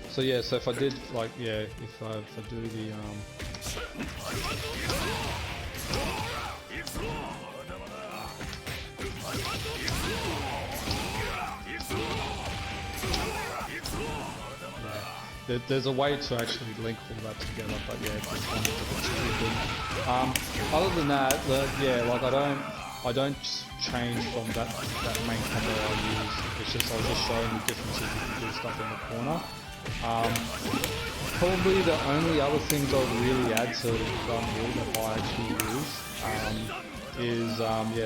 So yeah, so if I did like, yeah, if I do the there's a way to actually link all that together, but yeah, it's kind of a bit stupid. Other than that, like I don't change from that main combo I use. It's just I was just showing the differences if you do stuff in the corner. Probably the only other things I would really add to Gun Wall that I actually use is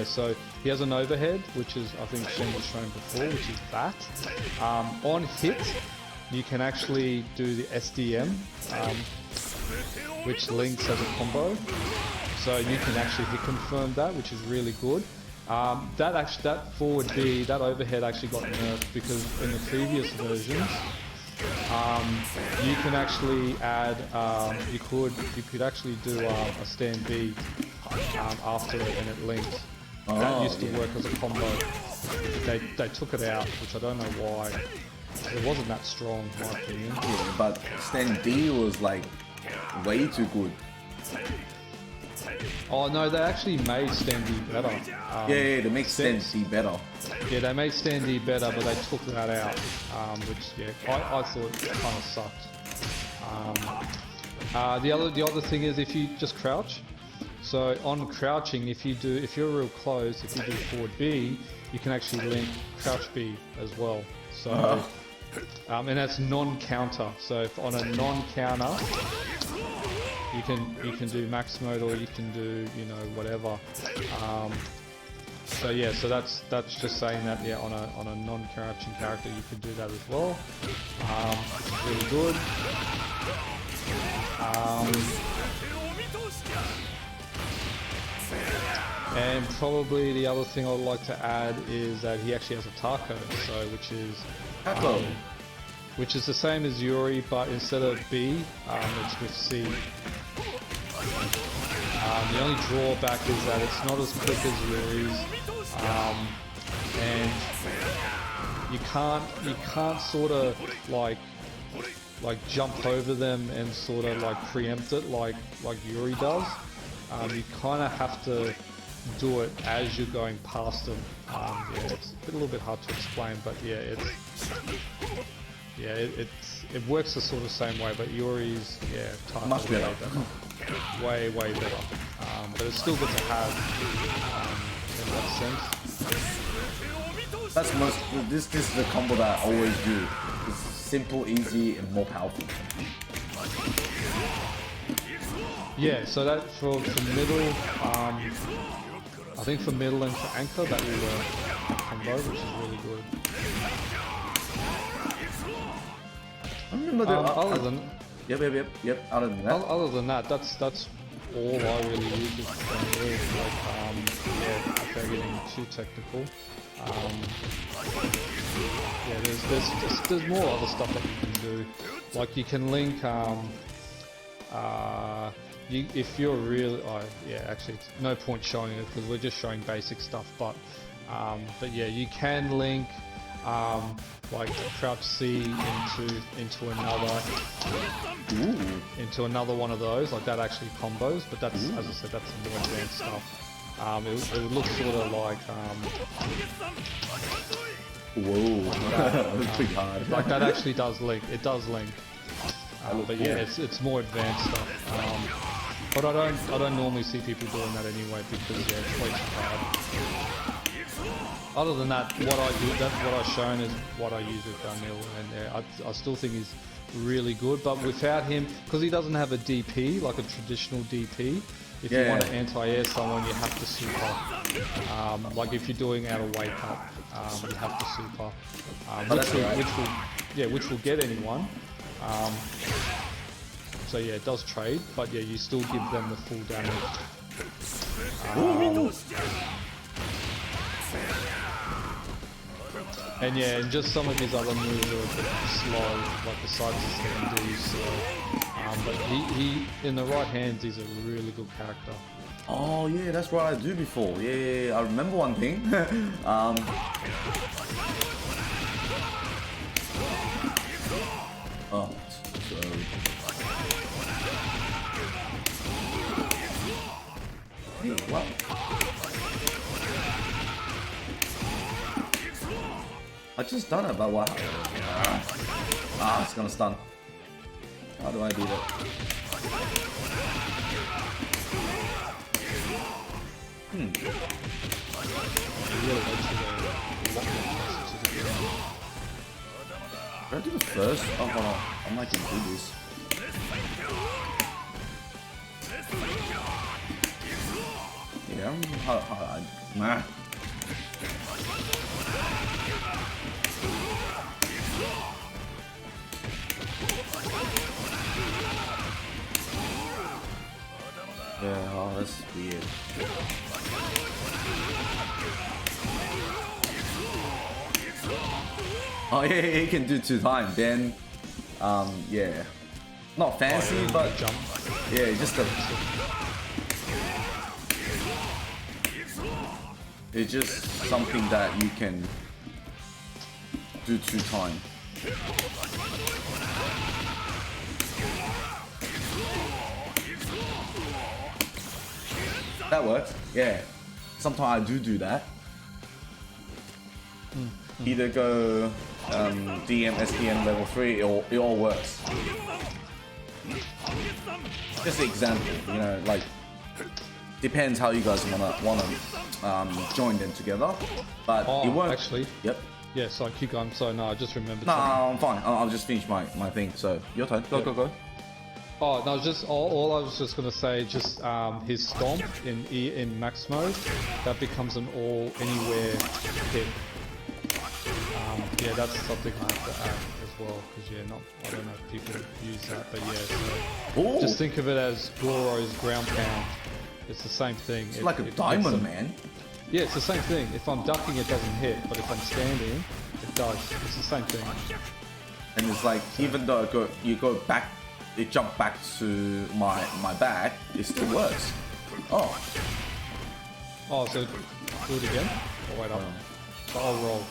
so he has an overhead, which is I think Shen was shown before, which is that. On hit, you can actually do the SDM, which links as a combo. So you can actually hit confirm that, which is really good. That forward B, that overhead actually got nerfed because in the previous versions, you can actually add, you could actually do a stand B after it and it linked. That used to work as a combo. They took it out, which I don't know why. It wasn't that strong, in my opinion. Yeah, but stand D was like way too good. Oh no, they actually made Stand D better. Yeah, they make Stand D better. Yeah, they made Stand D better, but they took that out, which yeah, I thought kind of sucked. The other thing is if you just crouch. So on crouching, if you're real close, if you do forward B, you can actually link crouch B as well. So, and that's non-counter. So if on a non-counter, you can do max mode or you can do whatever. So yeah, so that's just saying that yeah, on a non-crouching character you can do that as well. Really good. And probably the other thing I'd like to add is that he actually has a taco, so which is the same as Yuri, but instead of B, it's with C. The only drawback is that it's not as quick as Yuri's, and you can't sort of like jump over them and sort of like preempt it like Yuri does. You kind of have to do it as you're going past them. Yeah, it's a little bit hard to explain, but yeah, it works the sort of same way. But Yuri's much better. Way better. But it's still good to have in that sense. That's this is the combo that I always do. It's simple, easy, and more powerful. Yeah, so that for middle, I think for middle and for anchor that will work combo, which is really good. I remember other than yep. Other than that, other than that, that's all I really use. Is without getting too technical. Yeah, there's more other stuff that you can do. Like you can link. If you're really, actually, it's no point showing it because we're just showing basic stuff. But yeah, you can link like crouch C into another one of those. Like that actually combos, but that's as I said, that's more advanced stuff. It would look sort of like whoa, that's pretty hard. Like that actually does link. It does link. But yeah, it's more advanced stuff. But I don't normally see people doing that anyway because yeah, it's way too hard. Other than that, what I've shown is what I use with Daniel, and yeah, I still think he's really good. But without him, because he doesn't have a DP like a traditional DP. If you want to anti-air someone, you have to super. Like if you're doing out of wake up, you have to super, which will get anyone. So yeah, it does trade, but yeah, you still give them the full damage. And yeah, and just some of his other moves are a bit slow, like the side system D. So, but he in the right hands, he's a really good character. Oh yeah, that's what I do before. Yeah, I remember one thing. Oh, so. Hey, what? I just done it, but what? It's gonna stun. How do I do that? Did I do the first? Oh, hold on. I might can do this. Yeah, nah. Yeah, oh, that's weird. Oh yeah, he can do 2 times. Then, yeah, not fancy, but jump. Yeah, just a. It's just something that you can do 2 times. That works. Yeah. Sometimes I do that. Either go DM, SDM level 3, or it all works. Just an example, you know, like depends how you guys wanna join them together. But it works. Actually. Yep. Yeah, so keep going. So no, I just remembered. No, I'm fine. I'll just finish my thing. So your turn. Go. Oh no, just all I was just gonna say, just his stomp in max mode, that becomes an all anywhere hit. Yeah, that's something I have to add as well, because yeah, I don't know if people use that, but yeah. So just think of it as Goro's ground pound. It's the same thing. It's like a diamond, man. Yeah, it's the same thing. If I'm ducking, it doesn't hit, but if I'm standing, it does. It's the same thing. And it's like, even though you go back, you jump back to my back, it still works. Oh, so do it again? Oh, wait up. So I'll roll.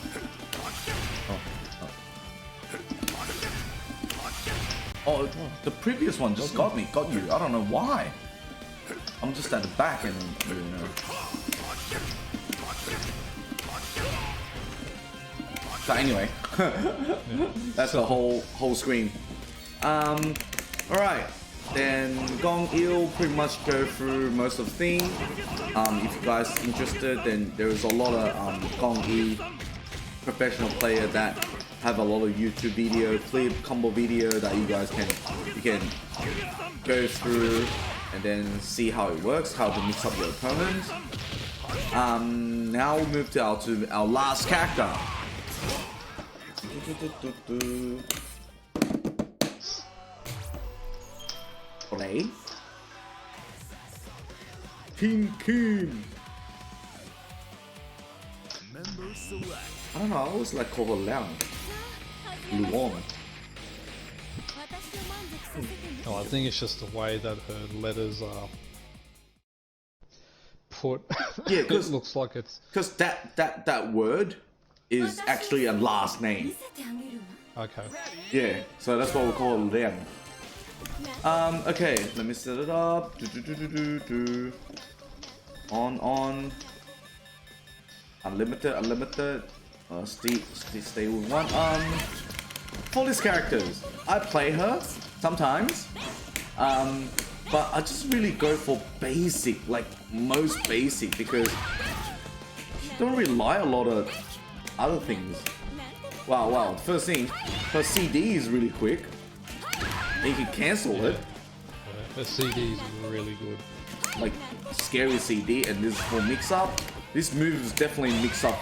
Oh, the previous one just got you. I don't know why. I'm just at the back and, you know. So anyway, that's the whole screen. Alright, then Gong Il pretty much go through most of the thing. If you guys interested, then there is a lot of Gong Il professional player that have a lot of YouTube video, clip, combo video that you guys can go through and then see how it works, how to mix up your opponents. Now we'll move to our last character. Play. King. I don't know, I always like call her Luong. Oh, I think it's just the way that her letters are put. Yeah, it looks like it's because that word is actually a last name. okay. Yeah, so that's what we call Liang. Okay, let me set it up. On. Unlimited. Stay with one. For these characters, I play her sometimes. But I just really go for basic, like most basic, because she don't rely a lot of other things. Wow. First thing, her CD is really quick. And you can cancel it. Her CD is really good. Like scary CD, and this is for mix up. This move is definitely mix up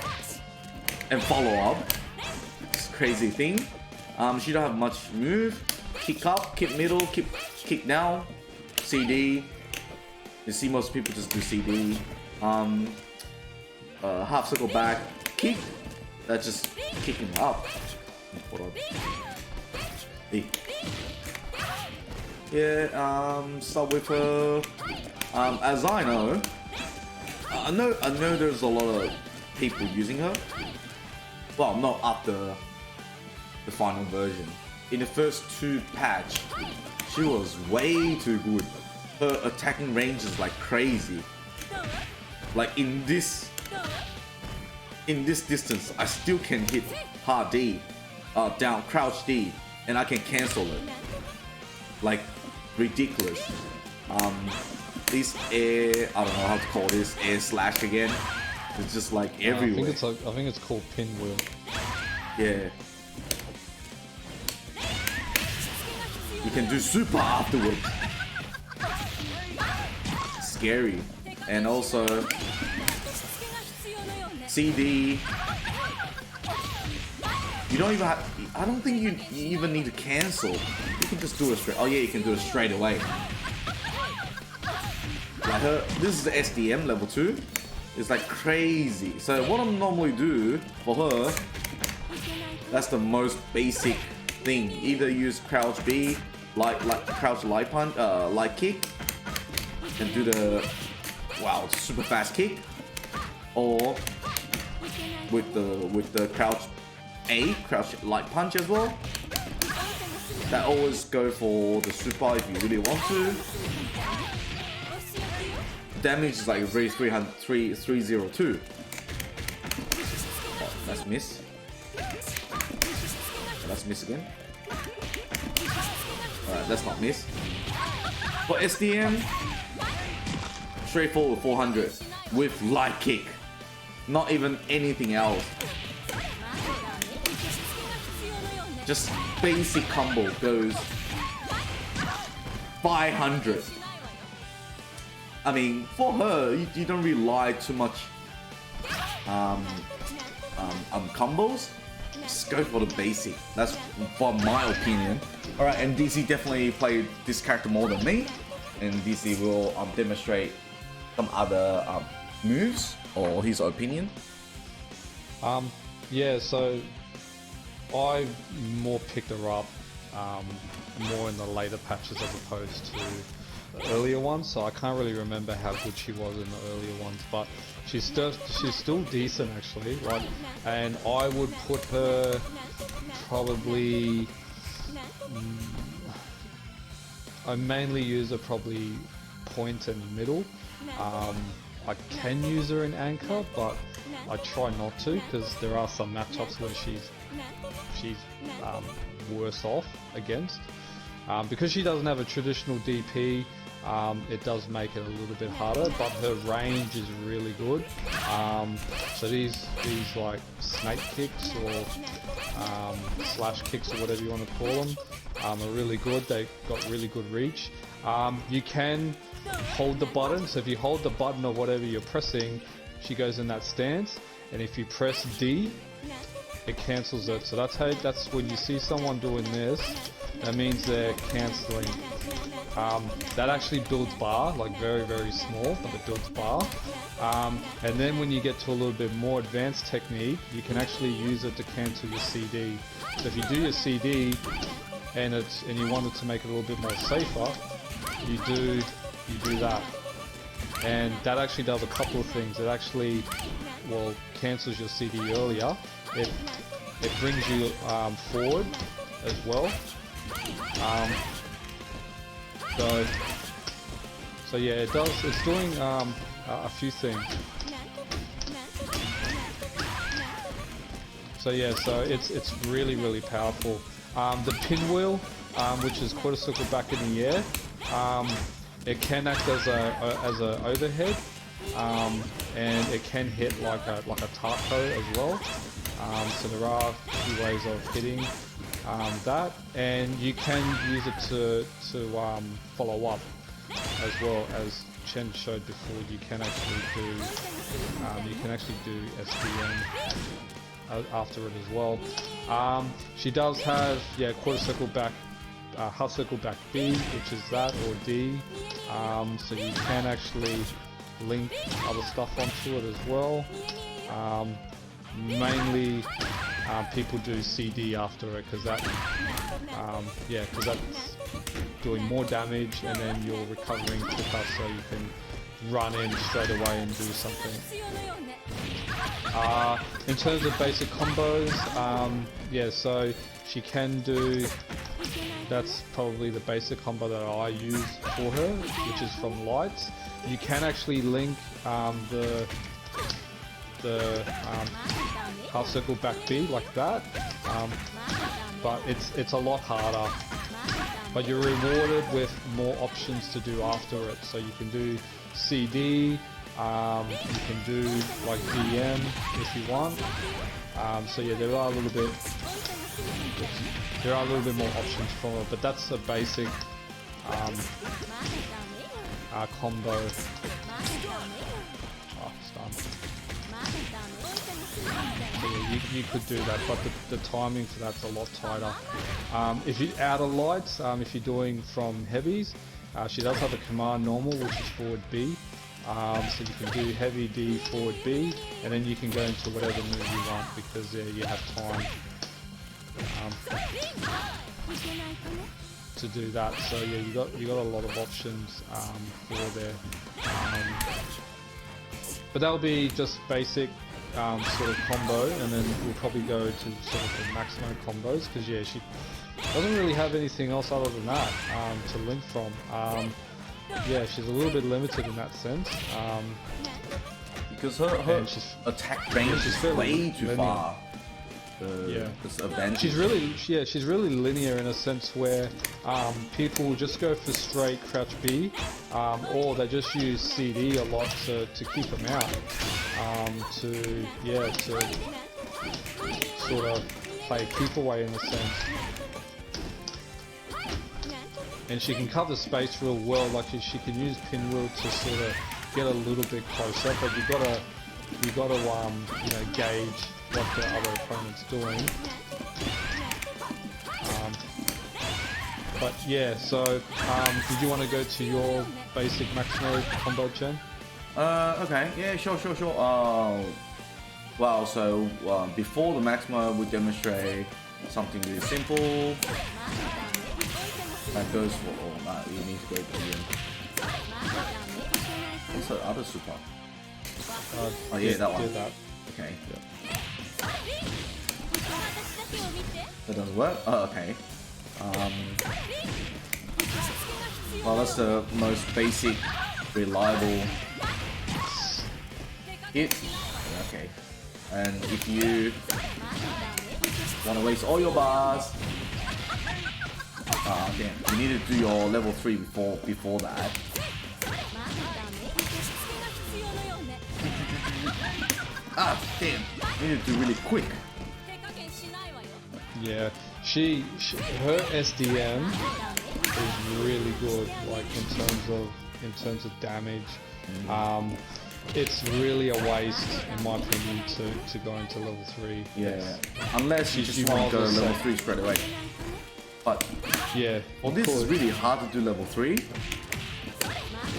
and follow up. It's a crazy thing. She don't have much move. Kick up, kick middle, kick down. CD. You see most people just do CD. Half circle back, kick. That's just kicking up. Hold on. Hey. Yeah, start with her. As I know there's a lot of people using her. Well, not after the final version. In the first 2 patch, she was way too good. Her attacking range is like crazy. Like in this distance, I still can hit hard D, down crouch D, and I can cancel it. Like ridiculous. This air, I don't know how to call this, air slash again. It's just like everywhere. I think it's called pinwheel. Yeah. You can do super afterwards. Scary. And also CD. You don't even have, I don't think you even need to cancel. You can just do it straight. Oh yeah, you can do it straight away. Like her, this is the SDM level 2. It's like crazy. So what I normally do for her, that's the most basic thing. Either use crouch B, like crouch light punch, light kick, and do the super fast kick, or with the crouch A, crouch light punch as well. That always go for the super if you really want to. damage is like 302. Oh, let's miss. Let's miss again. Alright, let's not miss. For SDM, straightforward 400 with light kick. Not even anything else. Just basic combo goes 500. I mean, for her, you don't rely too much combos. Just go for the basic. That's for my opinion. Alright, and DC definitely played this character more than me. And DC will demonstrate some other moves or his opinion. Yeah, so I more picked her up more in the later patches as opposed to the earlier ones, so I can't really remember how good she was in the earlier ones, but she's still decent actually, right? And I would put her probably I mainly use her probably point and middle. I can use her in anchor, but I try not to because there are some matchups where she's worse off against. Because she doesn't have a traditional DP, it does make it a little bit harder, but her range is really good. So these like snake kicks or slash kicks or whatever you want to call them are really good. They've got really good reach. You can hold the button, so if you hold the button or whatever you're pressing, she goes in that stance, and if you press D, it cancels it. So that's when you see someone doing this, that means they're cancelling. That actually builds bar, like very, very small, but it builds bar. And then when you get to a little bit more advanced technique, you can actually use it to cancel your CD. So if you do your CD and you wanted to make it a little bit more safer, you do that. And that actually does a couple of things. It actually, well, cancels your CD earlier. It brings you forward as well. So yeah, it does. It's doing a few things. So yeah, so it's really, really powerful. The pinwheel, which is quarter circle back in the air, it can act as a overhead, and it can hit like a taco as well. So there are a few ways of hitting that, and you can use it to follow up as well. As Chen showed before, you can actually do SDM after it as well. She does have quarter circle back, half circle back B, which is that, or D. So you can actually link other stuff onto it as well. Mainly people do CD after it because that's doing more damage, and then you're recovering quicker, so you can run in straight away and do something. In terms of basic combos, so she can do, that's probably the basic combo that I use for her, which is from lights. You can actually link the half circle back B like that, but it's a lot harder. But you're rewarded with more options to do after it. So you can do CD, you can do like DM if you want. So yeah, there are a little bit more options from it, but that's a basic combo. So yeah, you could do that, but the timing for that's a lot tighter. If you're out of lights, if you're doing from heavies, she does have a command normal, which is forward B. So you can do heavy D, forward B, and then you can go into whatever move you want, because you have time to do that. So yeah, you got a lot of options for there. But that'll be just basic sort of combo, and then we'll probably go to sort of the Maximo combos, because yeah, she doesn't really have anything else other than that to link from. yeah, she's a little bit limited in that sense. Because her attack range is way too linear. far. Yeah, this advantage. She's really linear in a sense where people will just go for straight crouch B, or they just use CD a lot to keep them out, to sort of play keep away in a sense. And she can cover space real well, like she can use pinwheel to sort of get a little bit closer, but you gotta gauge what the other opponent's doing. But yeah, so did you want to go to your basic Maximo combo, Chen? Okay, yeah, sure. Well, so before the Maximo, we demonstrate something really simple. That goes for you need to go to the what's the other super? Oh yeah, that one. That. Okay. Yeah. That doesn't work? Oh, okay. Well, that's the most basic, reliable hit. Okay. And if you want to waste all your bars, damn, you need to do your level 3 before that. Damn, you need to do really quick. Yeah, her SDM is really good, like in terms of damage. It's really a waste, in my opinion, to go into level 3. Yeah, unless you just want to go level 3 straight away. But yeah, well, this is really hard to do level 3.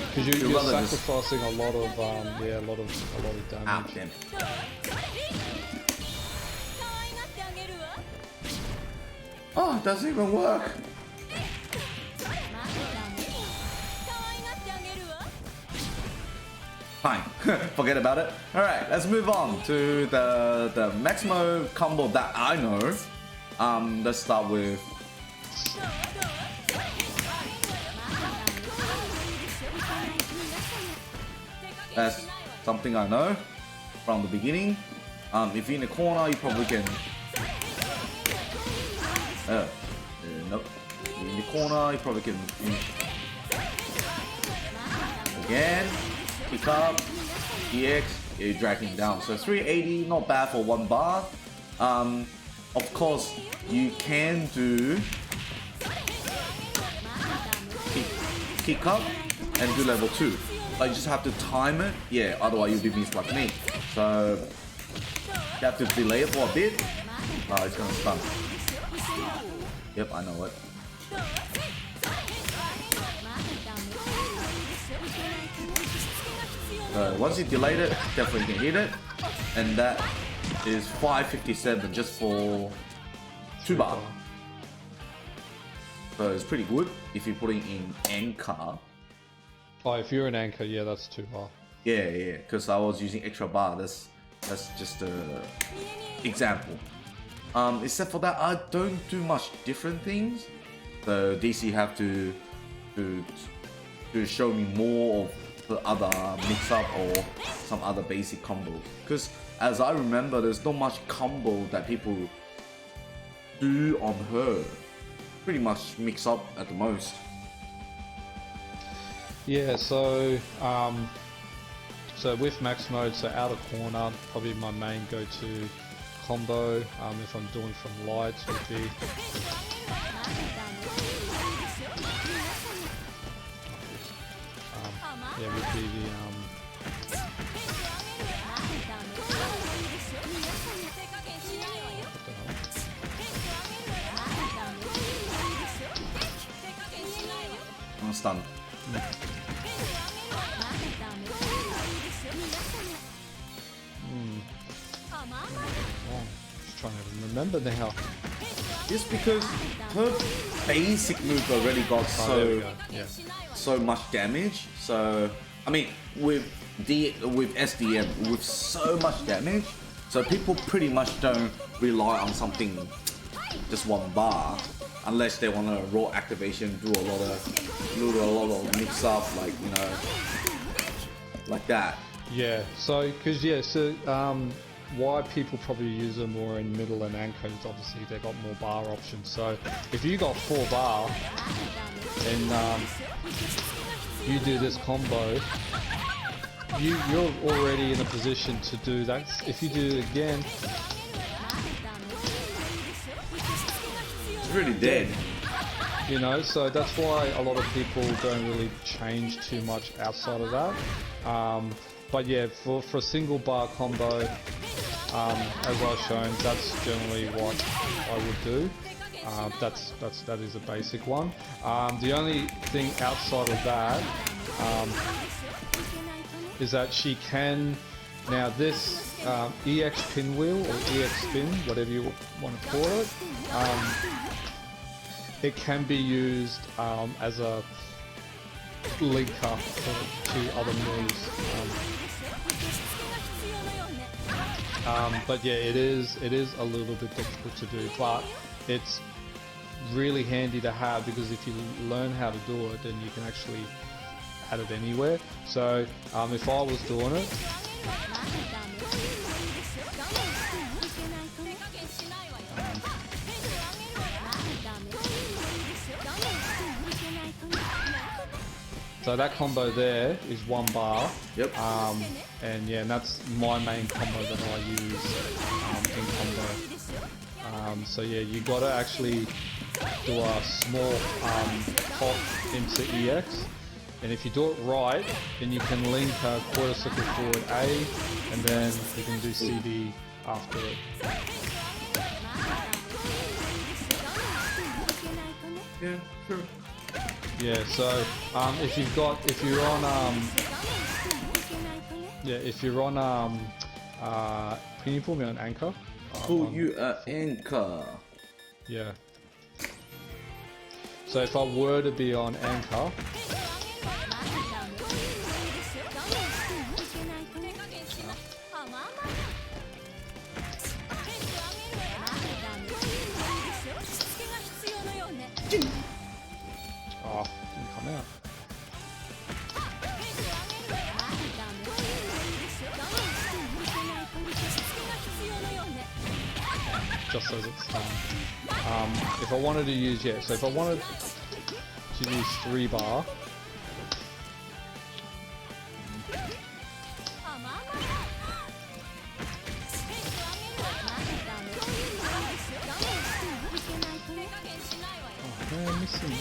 Because you're sacrificing a lot of damage. Damn. Oh, it doesn't even work. Fine, forget about it. Alright, let's move on to the Maximo combo that I know. Let's start with that's something I know from the beginning. If you're in the corner, you probably can nope. In the corner, you probably can finish. Again, kick up, EX, you're dragging down. So 380, not bad for 1 bar. Of course, you can do kick up and do level 2. But you just have to time it. Yeah, otherwise you'll be missed like me. So you have to delay it for a bit. It's gonna stun. Yep, I know it. So once you delayed it, definitely can hit it. And that is 557 just for 2 bar. So it's pretty good if you're putting in anchor. Oh, if you're an anchor, yeah, that's 2 bar. Yeah, because I was using extra bar. That's just a example. Except for that, I don't do much different things. So DC have to show me more of the other mix-up or some other basic combos. Because as I remember, there's not much combo that people do on her. Pretty much mix up at the most. Yeah, so with max mode, so out of corner, probably my main go-to combo. If I'm doing from lights, would be would be the I'm stunned. Just trying to remember now. Just because her basic move already got so much damage. So I mean, with SDM with so much damage, so people pretty much don't rely on something just 1 bar. unless they want to raw activation, do a lot of mix up, like, you know, like that. Yeah. So why people probably use them more in middle and anchor is obviously they got more bar options. So if you got 4 bar and you do this combo, you're already in a position to do that. If you do it again, it's really dead. You know, so that's why a lot of people don't really change too much outside of that. But yeah, for a single bar combo, as I've shown, that's generally what I would do. That is a basic one. The only thing outside of that is that she can, now this EX pinwheel or EX spin, whatever you want to call it, it can be used as a linker to other moves. But yeah, it is a little bit difficult to do, but it's really handy to have because if you learn how to do it, then you can actually add it anywhere. So if I was doing it, so that combo there is 1 bar. Yep. And yeah, and that's my main combo that I use in combo. So yeah, you gotta actually do a small hop into EX, and if you do it right, then you can link a quarter circle forward A, and then you can do CD after it. Yeah, true. Yeah, so if you're on can you pull me on anchor? Pull you anchor. Yeah. So if I were to be on anchor, didn't come out. Just as it's done. If I wanted to use, so if I wanted to use 3 bar, man, missing.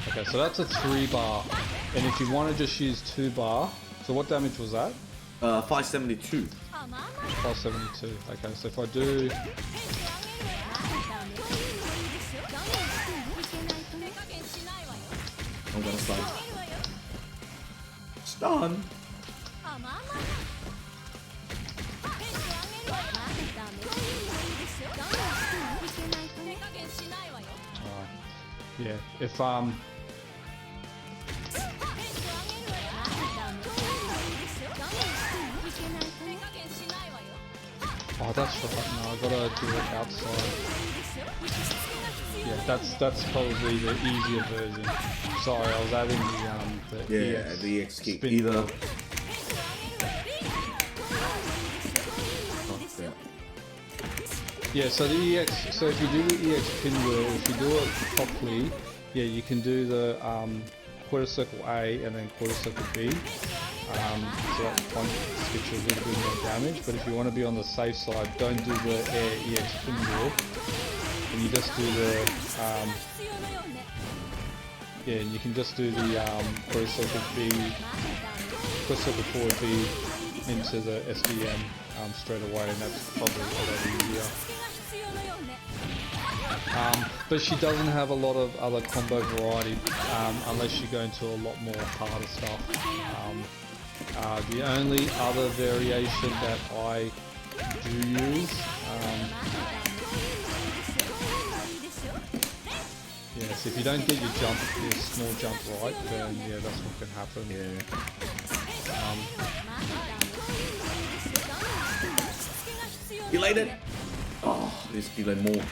Okay, so that's a 3 bar, and if you want to just use 2 bar, so what damage was that? 572. 572. Okay, so if I do, I'm gonna stun. Stun. yeah, if oh, that's right. No, I gotta do it outside. Yeah, that's probably the easier version. Sorry, I was adding the EX, the EX kick. spin Either. wheel. Yeah, so the EX. So if you do the EX pinwheel, if you do it properly, yeah, you can do the quarter circle A and then quarter circle B. So that one gets you a little bit more damage, but if you want to be on the safe side, don't do the air EX pinwheel, and you just do the yeah, you can just do the quarter circle B, quarter circle forward B into the SDM straight away, and that's probably a lot easier. But she doesn't have a lot of other combo variety unless you go into a lot more harder stuff. The only other variation that I do use, yes, if you don't get your small jump right, then yeah, that's what can happen. Yeah. Delayed it. Oh, this delay more.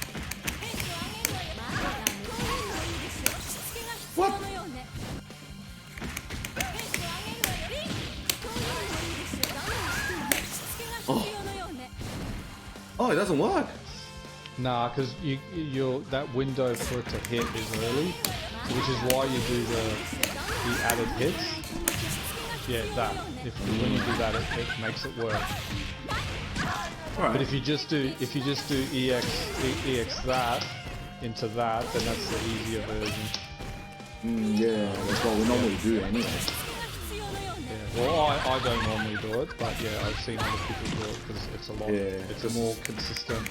What? Oh, it doesn't work. Nah, because that window for it to hit is early, which is why you do the added hits. Yeah, that. When you do that, it makes it work. Right. But if you just do EX that into that, then that's the easier version. Yeah, that's what we normally do anyway. Yeah. Well, I don't normally do it, but yeah, I've seen other people do it because it's a lot. Yeah, it's a more consistent.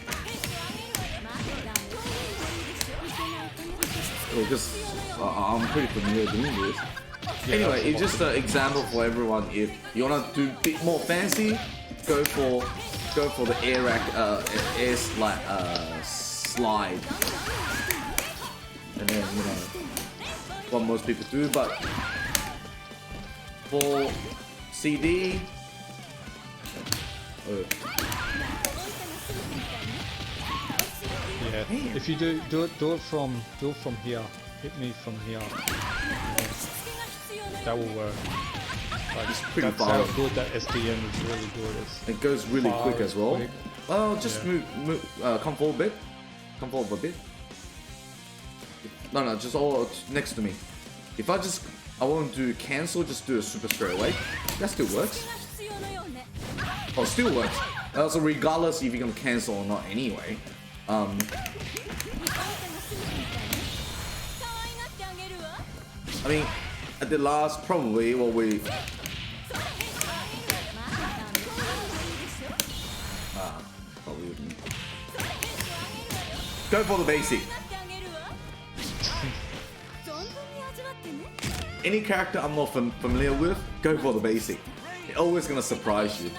Well, just I'm pretty familiar doing this. Yeah, anyway, it's just an example for everyone. If you wanna do a bit more fancy, go for the air rack, air slide, and then what most people do. But for CD, yeah, man. if you do it from here, hit me from here. That will work. Like, it's pretty that's how fast. good that SDM is really good. It goes really quick as well. Quick. Oh, just move, come forward a bit. Come forward a bit. No, just all next to me. If I want to cancel, just do a super straight away. That still works. Oh, still works. Also, regardless if you're gonna cancel or not anyway. I mean, at the last, probably what we... probably wouldn't. Go for the basic. Any character I'm not familiar with, go for the basic. It's always gonna surprise you.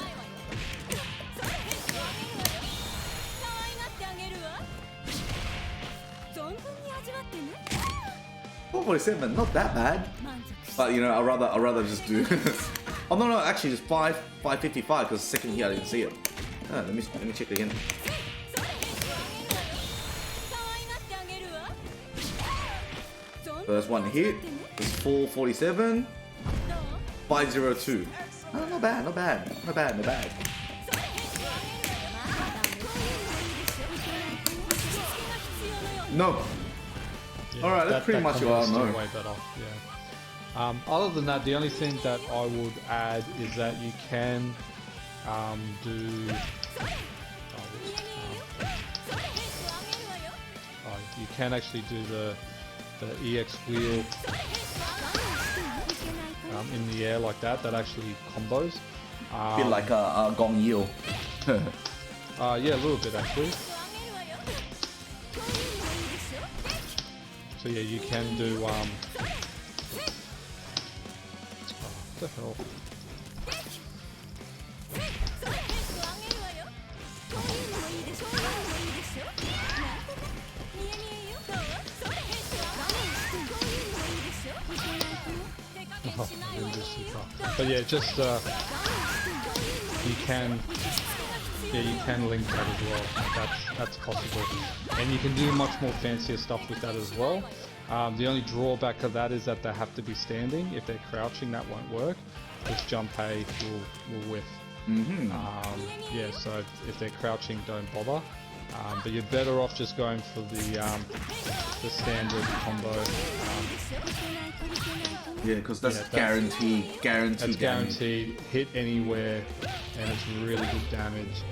447, not that bad. But I'd rather just do. Oh no, actually it's 555 because second here I didn't see it. Let me check again. First one hit is 447, 502. Oh, not bad. No. Yeah, alright, that's pretty much what I know. Way better, yeah. Other than that, the only thing that I would add is that you can you can actually do the EX wheel in the air like that. That actually combos. A bit like a Gong Yeo. Yeah, a little bit actually. So yeah, you can do what the hell? Oh, but yeah, just you can link that as well. That's possible, and you can do much more fancier stuff with that as well. The only drawback of that is that they have to be standing. If they're crouching, that won't work. This shun'ei will whiff. Yeah, so if they're crouching, don't bother. But you're better off just going for the standard combo. Yeah, because that's guaranteed. That's guaranteed. Hit anywhere, and it's really good damage.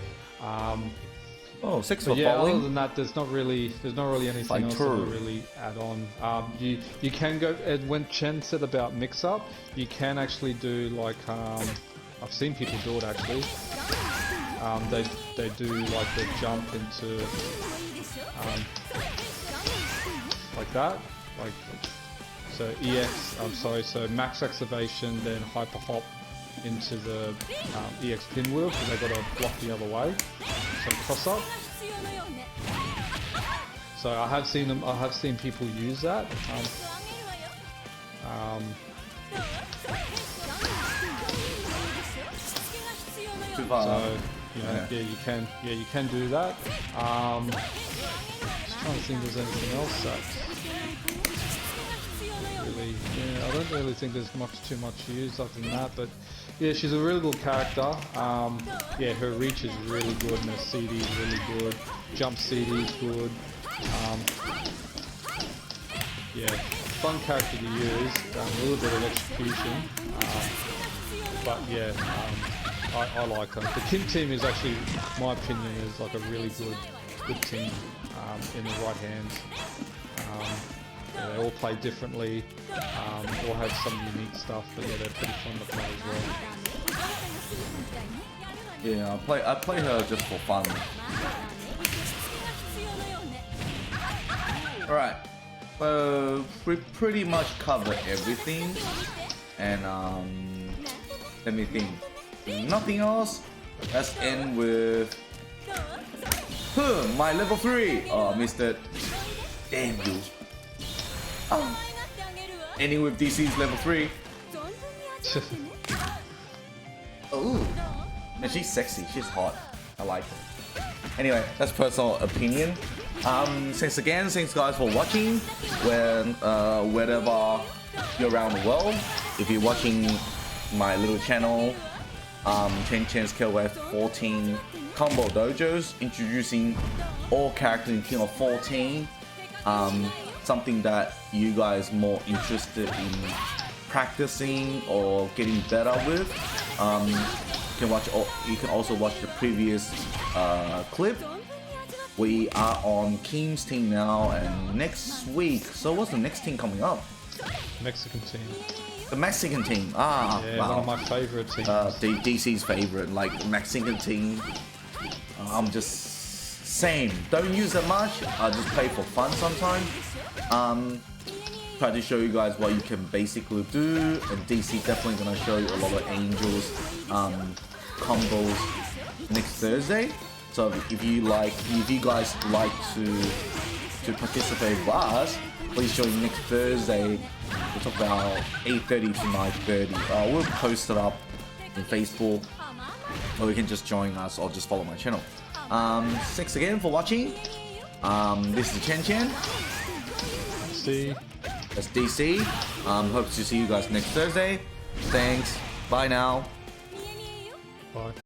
Oh, 6 for yeah, falling. other than that, there's not really anything else to really add on. You can go, when Chen said about mix up, you can actually do like I've seen people do it actually. They do like the jump into like that, like so so max activation, then hyper hop into the EX pinwheel because they got to block the other way. So cross up. So I have seen people use that. you know, you can do that. Just trying to think if there's anything else that's really, I don't really think there's too much to use other than that, but yeah, she's a really good character. Yeah, her reach is really good and her CD is really good. Jump CD is good. Yeah, fun character to use, a little bit of execution, but yeah, I like her. The Kim team is actually, my opinion, is like a really good team in the right hands. Yeah, they all play differently, all have some unique stuff, but yeah, they're pretty fun to play as well. Yeah, I play her just for fun. Alright, so we pretty much covered everything, and let me think. Nothing else. Let's end with my level 3. Oh, I missed it. Damn you. Oh. Ending with DC's level 3. Oh, and she's sexy. She's hot. I like her. Anyway, that's personal opinion. Thanks guys for watching. Wherever you're around the world, if you're watching my little channel, Chen-Chen's KOF 14 combo dojos, introducing all characters in KOF 14. Something that you guys more interested in practicing or getting better with. You can also watch the previous clip. We are on Kim's team now, and next week. So what's the next team coming up? Mexican team. The Mexican team. Yeah, wow. one of my favorite teams. DC's favorite, like Mexican team. I'm just same. Don't use it much. I just play for fun sometimes. Try to show you guys what you can basically do, and DC definitely gonna show you a lot of Angels combos next Thursday. So if you guys like to participate with us, please join next Thursday. We'll talk about 8:30 to 9:30. We'll post it up in Facebook, or you can just join us or just follow my channel. Thanks again for watching. This is Chen. That's DC. Hope to see you guys next Thursday. Thanks. Bye now. Bye.